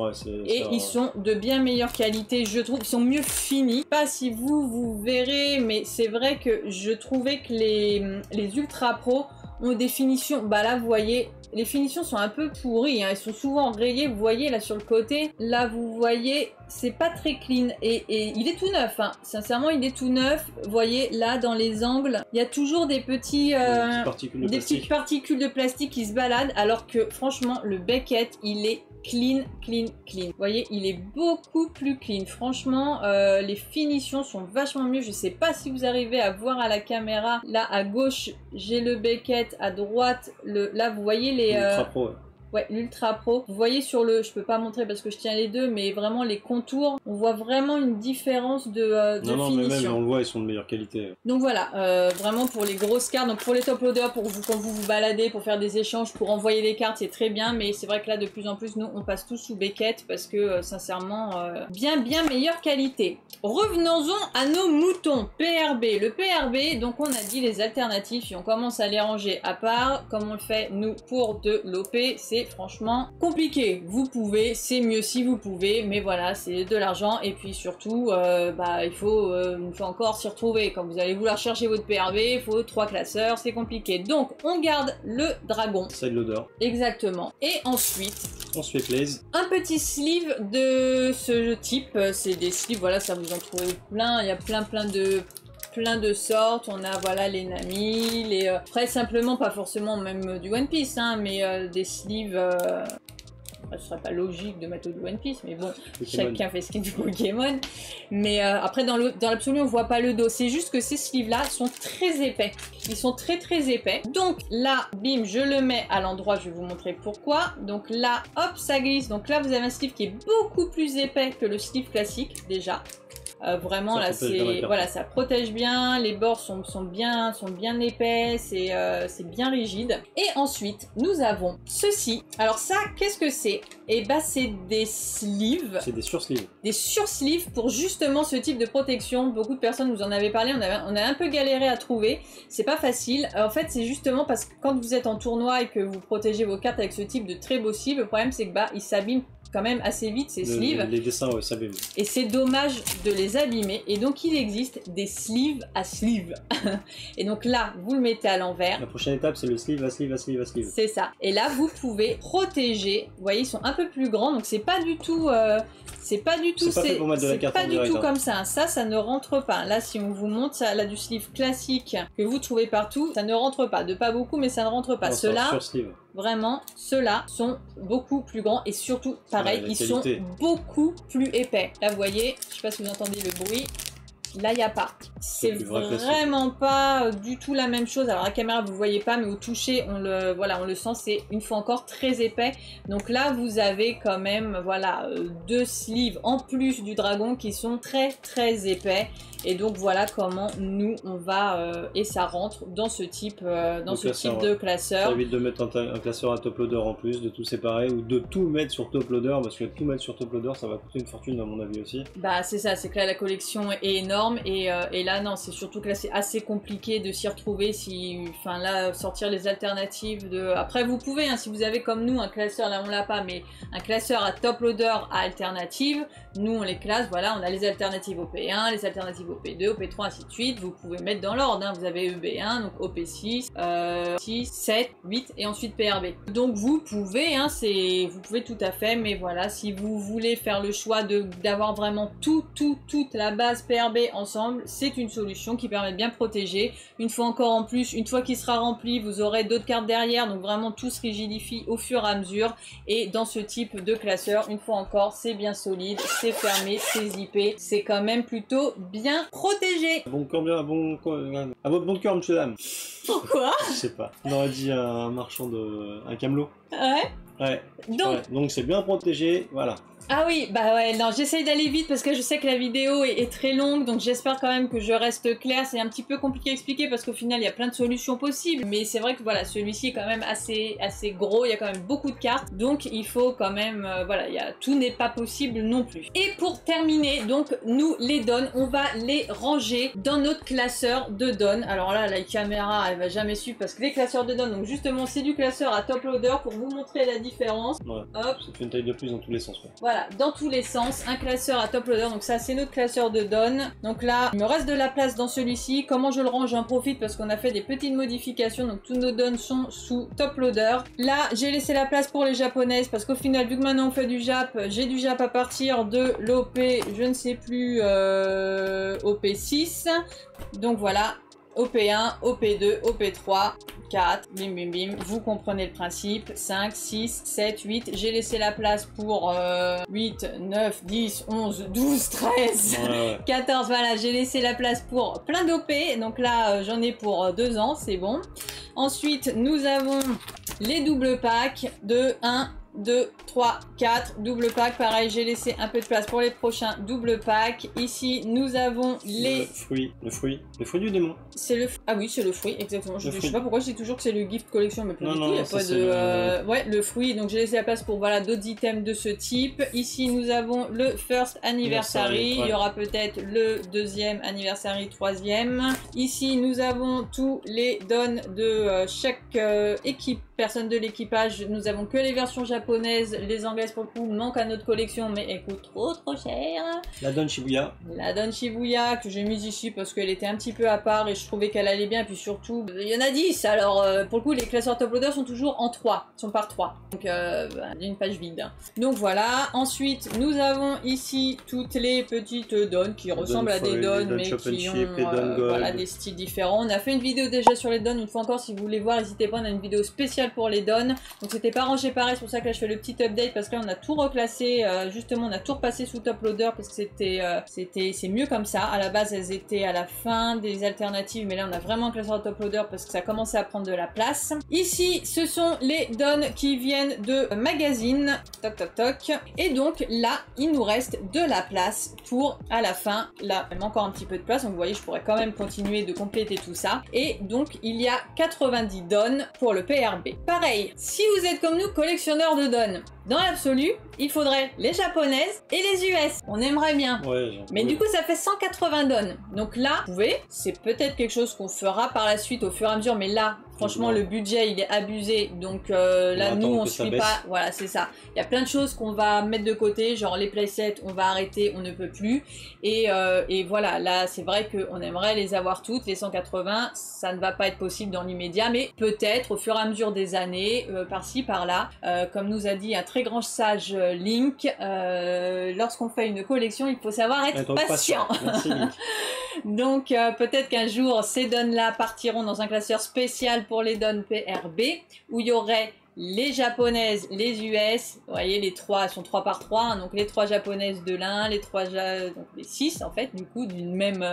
S2: et ils sont de bien meilleure qualité, je trouve, ils sont mieux finis. Pas si vous verrez, mais c'est vrai que je trouvais que les Ultra Pro ont des finitions, bah là vous voyez, les finitions sont un peu pourries, hein. Ils sont souvent rayés, vous voyez là sur le côté, là vous voyez, c'est pas très clean, et il est tout neuf, hein. Sincèrement il est tout neuf, vous voyez là dans les angles, il y a toujours des petites particules de plastique qui se baladent, alors que franchement le Beckett il est clean. Vous voyez, il est beaucoup plus clean. Franchement, les finitions sont vachement mieux. Je sais pas si vous arrivez à voir à la caméra. Là, à gauche, j'ai le Beckett. À droite, là, vous voyez les...
S1: Ultra Pro,
S2: ouais, l'Ultra Pro. Vous voyez sur le... Je peux pas montrer parce que je tiens les deux, mais vraiment les contours, on voit vraiment une différence de finition.
S1: Mais même, on le voit, ils sont de meilleure qualité.
S2: Donc voilà, vraiment pour les grosses cartes, donc pour les top loaders, pour vous, quand vous baladez, pour faire des échanges, pour envoyer des cartes, c'est très bien, mais c'est vrai que là, de plus en plus, nous, on passe tous sous Beckett parce que, sincèrement, bien meilleure qualité. Revenons-en à nos moutons. PRB. Le PRB, donc on a dit les alternatifs, et on commence à les ranger à part, comme on le fait, nous, pour de l'OP, c'est franchement compliqué. Vous pouvez, c'est mieux si vous pouvez, mais voilà, c'est de l'argent, et puis surtout, il faut une fois encore s'y retrouver. Quand vous allez vouloir chercher votre PRB, il faut 3 classeurs, c'est compliqué. Donc, on garde le dragon.
S1: Side loader. Exactement.
S2: Et ensuite,
S1: on se fait plaisir.
S2: Un petit sleeve de ce type, c'est des sleeves, voilà, ça vous en trouvez plein, il y a plein de sortes. On a voilà les Nami, les après simplement pas forcément même du One Piece, hein, mais des sleeves. Ce serait pas logique de mettre du One Piece, mais bon, Pokémon. Chacun fait ce qu'il veut Pokémon. Mais après dans l'absolu on voit pas le dos, c'est juste que ces sleeves là sont très épais. Ils sont très épais. Donc là, bim, je le mets à l'endroit, je vais vous montrer pourquoi. Donc là, hop, ça glisse. Donc là vous avez un sleeve qui est beaucoup plus épais que le sleeve classique déjà. Vraiment là c'est voilà, ça protège bien, les bords sont bien épais, c'est bien rigide. Et ensuite nous avons ceci. Alors ça, qu'est-ce que c'est? Et bah c'est des sleeves.
S1: C'est des sursleeves.
S2: Des sursleeves pour justement ce type de protection. Beaucoup de personnes nous en avaient parlé, on a un peu galéré à trouver. C'est pas facile. En fait c'est justement parce que quand vous êtes en tournoi et que vous protégez vos cartes avec ce type de très beau sleeve, le problème c'est que bah ils s'abîment quand même assez vite ces sleeves.
S1: Les dessins s'abîment.
S2: Et c'est dommage de les abîmer. Et donc il existe des sleeves à sleeve. Et donc là, vous le mettez à l'envers.
S1: La prochaine étape, c'est le sleeve à sleeve à sleeve à sleeve.
S2: C'est ça. Et là, vous pouvez protéger. Vous voyez, ils sont un peu plus grands. Donc c'est pas du tout... c'est pas du tout...
S1: C'est pas fait pour mettre de la carte en direct.
S2: C'est pas du tout comme ça. Ça ne rentre pas. Là, si on vous montre, ça, là, du sleeve classique que vous trouvez partout, ça ne rentre pas. De pas beaucoup, mais ça ne rentre pas. Ceux-là... Vraiment, ceux-là sont beaucoup plus grands et surtout, pareil, ils sont beaucoup plus épais. Là, vous voyez, je sais pas si vous entendez le bruit. Là, il n'y a pas. C'est vraiment pas du tout la même chose. Alors, la caméra, vous ne voyez pas, mais au toucher, on le sent. C'est une fois encore très épais. Donc là, vous avez quand même, voilà, 2 sleeves en plus du dragon qui sont très épais. Et donc voilà comment nous on va et ça rentre dans ce type de classeur.
S1: Ça évite de mettre un classeur à top loader en plus, de tout séparer ou de tout mettre sur top loader, parce que tout mettre sur top loader ça va coûter une fortune à mon avis aussi.
S2: Bah c'est ça, c'est que là la collection est énorme et là non, c'est surtout que là c'est assez compliqué de s'y retrouver, enfin là sortir les alternatives de... Après vous pouvez, hein, si vous avez comme nous un classeur, là on l'a pas, mais un classeur à top loader à alternative, nous on les classe, voilà, on a les alternatives OP1, les alternatives OP2, OP3, ainsi de suite. Vous pouvez mettre dans l'ordre, hein. Vous avez EB1, donc OP6, 6, 7, 8 et ensuite PRB. Donc vous pouvez, hein, vous pouvez tout à fait, mais voilà, si vous voulez faire le choix d'avoir vraiment toute la base PRB ensemble, c'est une solution qui permet de bien protéger. Une fois encore en plus, une fois qu'il sera rempli, vous aurez d'autres cartes derrière, donc vraiment tout se rigidifie au fur et à mesure. Et dans ce type de classeur, une fois encore, c'est bien solide, c'est fermé, c'est zippé, c'est quand même plutôt bien protégé.
S1: À votre bon cœur, monsieur dame.
S2: Pourquoi?
S1: Je sais pas. On aurait dit un marchand un camelot.
S2: Ouais.
S1: Ouais. Donc c'est bien protégé, voilà.
S2: Ah oui, bah ouais, non, j'essaye d'aller vite parce que je sais que la vidéo est très longue, donc j'espère quand même que je reste claire. C'est un petit peu compliqué à expliquer parce qu'au final, il y a plein de solutions possibles, mais c'est vrai que voilà, celui-ci est quand même assez gros, il y a quand même beaucoup de cartes, donc il faut quand même, voilà, tout n'est pas possible non plus. Et pour terminer, donc, nous, les dons, on va les ranger dans notre classeur de dons. Alors là, la caméra, elle va jamais suivre parce que les classeurs de dons, donc justement, c'est du classeur à top loader pour vous montrer la différence.
S1: Ouais,
S2: hop.
S1: Ça fait une taille de plus dans tous les sens. Ouais.
S2: Voilà, dans tous les sens, un classeur à top loader, donc ça c'est notre classeur de dons. Donc là, il me reste de la place dans celui-ci. Comment je le range? J'en profite parce qu'on a fait des petites modifications, donc tous nos dons sont sous top loader. Là, j'ai laissé la place pour les japonaises parce qu'au final, vu que maintenant on fait du Jap, j'ai du Jap à partir de l'OP, je ne sais plus, OP6. Donc voilà, OP1, OP2, OP3, 4, bim bim bim, vous comprenez le principe, 5, 6, 7, 8, j'ai laissé la place pour 8, 9, 10, 11, 12, 13, ouais. 14, voilà, j'ai laissé la place pour plein d'OP, donc là j'en ai pour 2 ans, c'est bon. Ensuite, nous avons les doubles packs de 1, 2, 3, 4, double pack, pareil, j'ai laissé un peu de place pour les prochains double pack. Ici, nous avons les...
S1: Le fruit du démon.
S2: C'est le... Ah oui, c'est le fruit, exactement. Je sais pas pourquoi je dis toujours que c'est le gift collection, mais pas du tout, il n'y a pas de... Ouais, le fruit, donc j'ai laissé la place pour, voilà, d'autres items de ce type. Ici, nous avons le first anniversary, il y aura peut-être le deuxième anniversary, troisième. Ici, nous avons tous les dons de chaque équipe, personne de l'équipage. Nous avons que les versions japonaises, les anglaises pour le coup manquent à notre collection mais elles coûtent trop cher.
S1: La Don Shibuya.
S2: La Don Shibuya que j'ai mise ici parce qu'elle était un petit peu à part et je trouvais qu'elle allait bien, et puis surtout il y en a 10, alors pour le coup les classeurs top loader sont toujours en 3, sont par 3, donc une page vide. Donc voilà, ensuite nous avons ici toutes les petites dons qui ressemblent à des dons mais qui ont voilà, des styles différents. On a fait une vidéo déjà sur les dons, une fois encore si vous voulez voir n'hésitez pas, on a une vidéo spéciale pour les dons, donc c'était pas rangé pareil, c'est pour ça que là je fais le petit update parce que là on a tout reclassé, justement on a tout repassé sous top loader parce que c'est mieux comme ça. À la base elles étaient à la fin des alternatives mais là on a vraiment classé en top loader parce que ça commençait à prendre de la place. Ici ce sont les dons qui viennent de magazine, toc toc toc, et donc là il nous reste de la place pour à la fin, là il manque encore un petit peu de place donc vous voyez je pourrais quand même continuer de compléter tout ça, et donc il y a 90 dons pour le PRB. Pareil, si vous êtes comme nous collectionneur de dons, dans l'absolu, il faudrait les japonaises et les US. On aimerait bien. Ouais, mais du coup, ça fait 180 dons. Donc là, vous pouvez, c'est peut-être quelque chose qu'on fera par la suite au fur et à mesure, mais là, franchement, le budget, il est abusé. Donc là, nous, on suit pas. Voilà, c'est ça. Il y a plein de choses qu'on va mettre de côté, genre les playsets, on va arrêter, on ne peut plus. Et voilà, là, c'est vrai qu'on aimerait les avoir toutes, les 180. Ça ne va pas être possible dans l'immédiat, mais peut-être au fur et à mesure des années, par-ci, par-là. Comme nous a dit un très grand sage Link, lorsqu'on fait une collection, il faut savoir être patient. Merci, Link. Donc peut-être qu'un jour, ces dons-là partiront dans un classeur spécial pour les dons PRB, où il y aurait les japonaises, les US, vous voyez les 3 sont 3 par 3, hein, donc les 3 japonaises de l'un, les 3 donc les 6 en fait du coup d'une même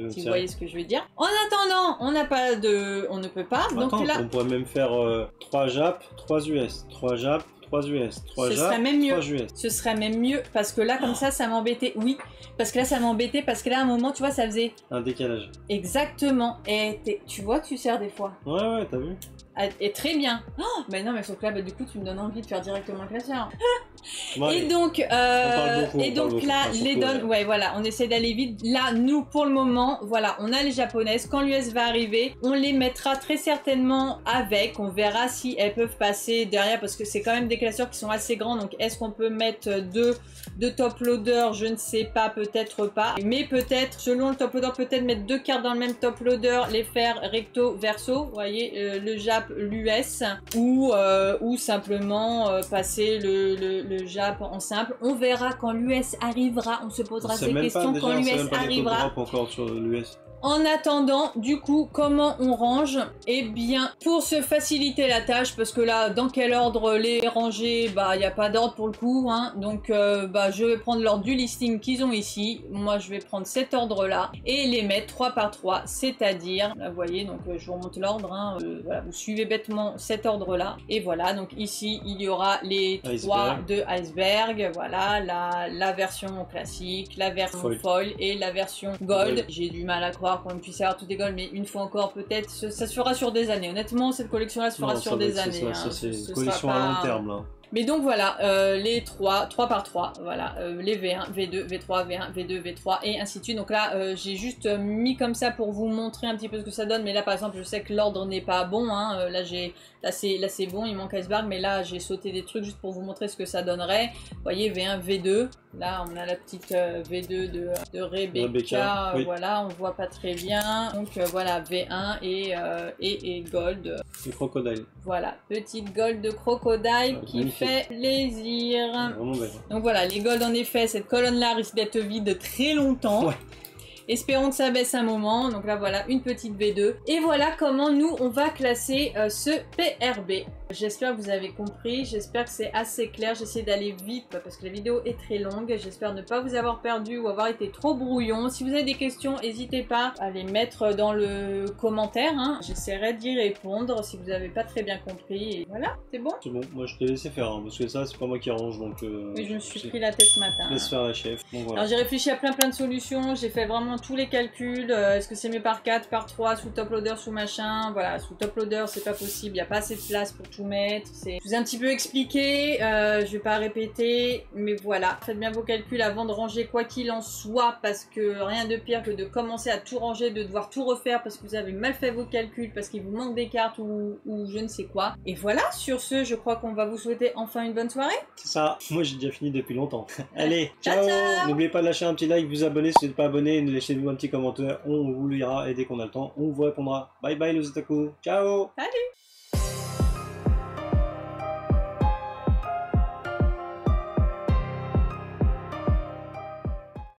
S2: si vous voyez ce que je veux dire. En attendant, on n'a pas de, on ne peut pas.
S1: Attends,
S2: donc là
S1: on pourrait même faire 3 Jap, 3 US, 3 Jap, 3 US, 3
S2: ce
S1: Jap,
S2: serait même mieux.
S1: 3 US. Ce
S2: serait même mieux parce que là comme ça m'embêtait. Oui, parce que là ça m'embêtait parce que là à un moment tu vois ça faisait
S1: un décalage.
S2: Exactement. Et tu vois que tu sers des fois.
S1: Ouais, t'as vu.
S2: Et très bien. Oh, mais non mais sauf que là du coup tu me donnes envie de faire directement le classeur.
S1: Ouais.
S2: Et donc là les dons, ouais voilà, on essaie d'aller vite. Là nous pour le moment voilà, on a les japonaises, quand l'US va arriver on les mettra très certainement avec, on verra si elles peuvent passer derrière parce que c'est quand même des classeurs qui sont assez grands, donc est-ce qu'on peut mettre deux top loader, je ne sais pas, peut-être pas, mais peut-être selon le top loader, peut-être mettre 2 cartes dans le même top loader, les faire recto verso, vous voyez, le Jap, l'US, ou simplement passer le Jap en simple. On verra quand l'US arrivera, on se posera ces questions quand l'US arrivera.
S1: Encore sur l'US.
S2: En attendant, du coup, comment on range? Eh bien, pour se faciliter la tâche, parce que là, dans quel ordre les ranger? Bah, il n'y a pas d'ordre pour le coup, hein. Donc, je vais prendre l'ordre du listing qu'ils ont ici. Moi, je vais prendre cet ordre-là et les mettre 3 par 3, c'est-à-dire, là, vous voyez, donc je vous remonte l'ordre, hein. Voilà, vous suivez. suivez bêtement cet ordre-là. Et voilà, donc ici, il y aura les 3 de Iceberg. Voilà, la version classique, la version foil et la version gold. J'ai du mal à croire qu'on puisse avoir tous des gold, mais une fois encore, peut-être, ça se fera sur des années. Honnêtement, cette collection-là se fera sur des années.
S1: Ça, c'est une collection à long terme, là.
S2: Mais donc voilà, les 3 par 3, voilà, les V1, V2, V3, V1, V2, V3 et ainsi de suite. Donc là, j'ai juste mis comme ça pour vous montrer un petit peu ce que ça donne. Mais là, par exemple, je sais que l'ordre n'est pas bon. Hein. Là, c'est bon, il manque Iceberg. Mais là, j'ai sauté des trucs juste pour vous montrer ce que ça donnerait. Vous voyez, V1, V2. Là, on a la petite V2 de Rebecca. Voilà, on voit pas très bien. Donc voilà, V1 et Gold.
S1: Et Crocodile.
S2: Voilà, petite Gold de Crocodile qui fait plaisir. Donc voilà, les Gold en effet, cette colonne-là risque d'être vide très longtemps. Ouais. Espérons que ça baisse un moment. Donc là voilà, une petite V2. Et voilà comment nous on va classer ce PRB. J'espère que vous avez compris, j'espère que c'est assez clair, j'essaie d'aller vite parce que la vidéo est très longue, j'espère ne pas vous avoir perdu ou avoir été trop brouillon. Si vous avez des questions, n'hésitez pas à les mettre dans le commentaire, hein. J'essaierai d'y répondre si vous n'avez pas très bien compris. Et voilà, c'est bon? C'est bon,
S1: moi je t'ai laissé faire, hein, parce que ça c'est pas moi qui arrange donc...
S2: Oui, je me suis pris la tête ce matin.
S1: Laisse faire la chef. Bon, voilà.
S2: Alors j'ai réfléchi à plein de solutions, j'ai fait vraiment tous les calculs, est-ce que c'est mieux par 4, par 3, sous top loader, sous machin, voilà, sous top loader c'est pas possible, il n'y a pas assez de place pour tout mettre. Je vous ai un petit peu expliqué, je vais pas répéter, mais voilà. Faites bien vos calculs avant de ranger quoi qu'il en soit, parce que rien de pire que de commencer à tout ranger, de devoir tout refaire parce que vous avez mal fait vos calculs, parce qu'il vous manque des cartes ou je ne sais quoi. Et voilà, sur ce, je crois qu'on va vous souhaiter enfin une bonne soirée.
S1: C'est ça, moi j'ai déjà fini depuis longtemps. Allez, ciao, n'oubliez pas de lâcher un petit like, vous abonner si vous n'êtes pas abonné, laissez-nous un petit commentaire, on vous lira et dès qu'on a le temps, on vous répondra. Bye bye les otaku, ciao.
S2: Salut.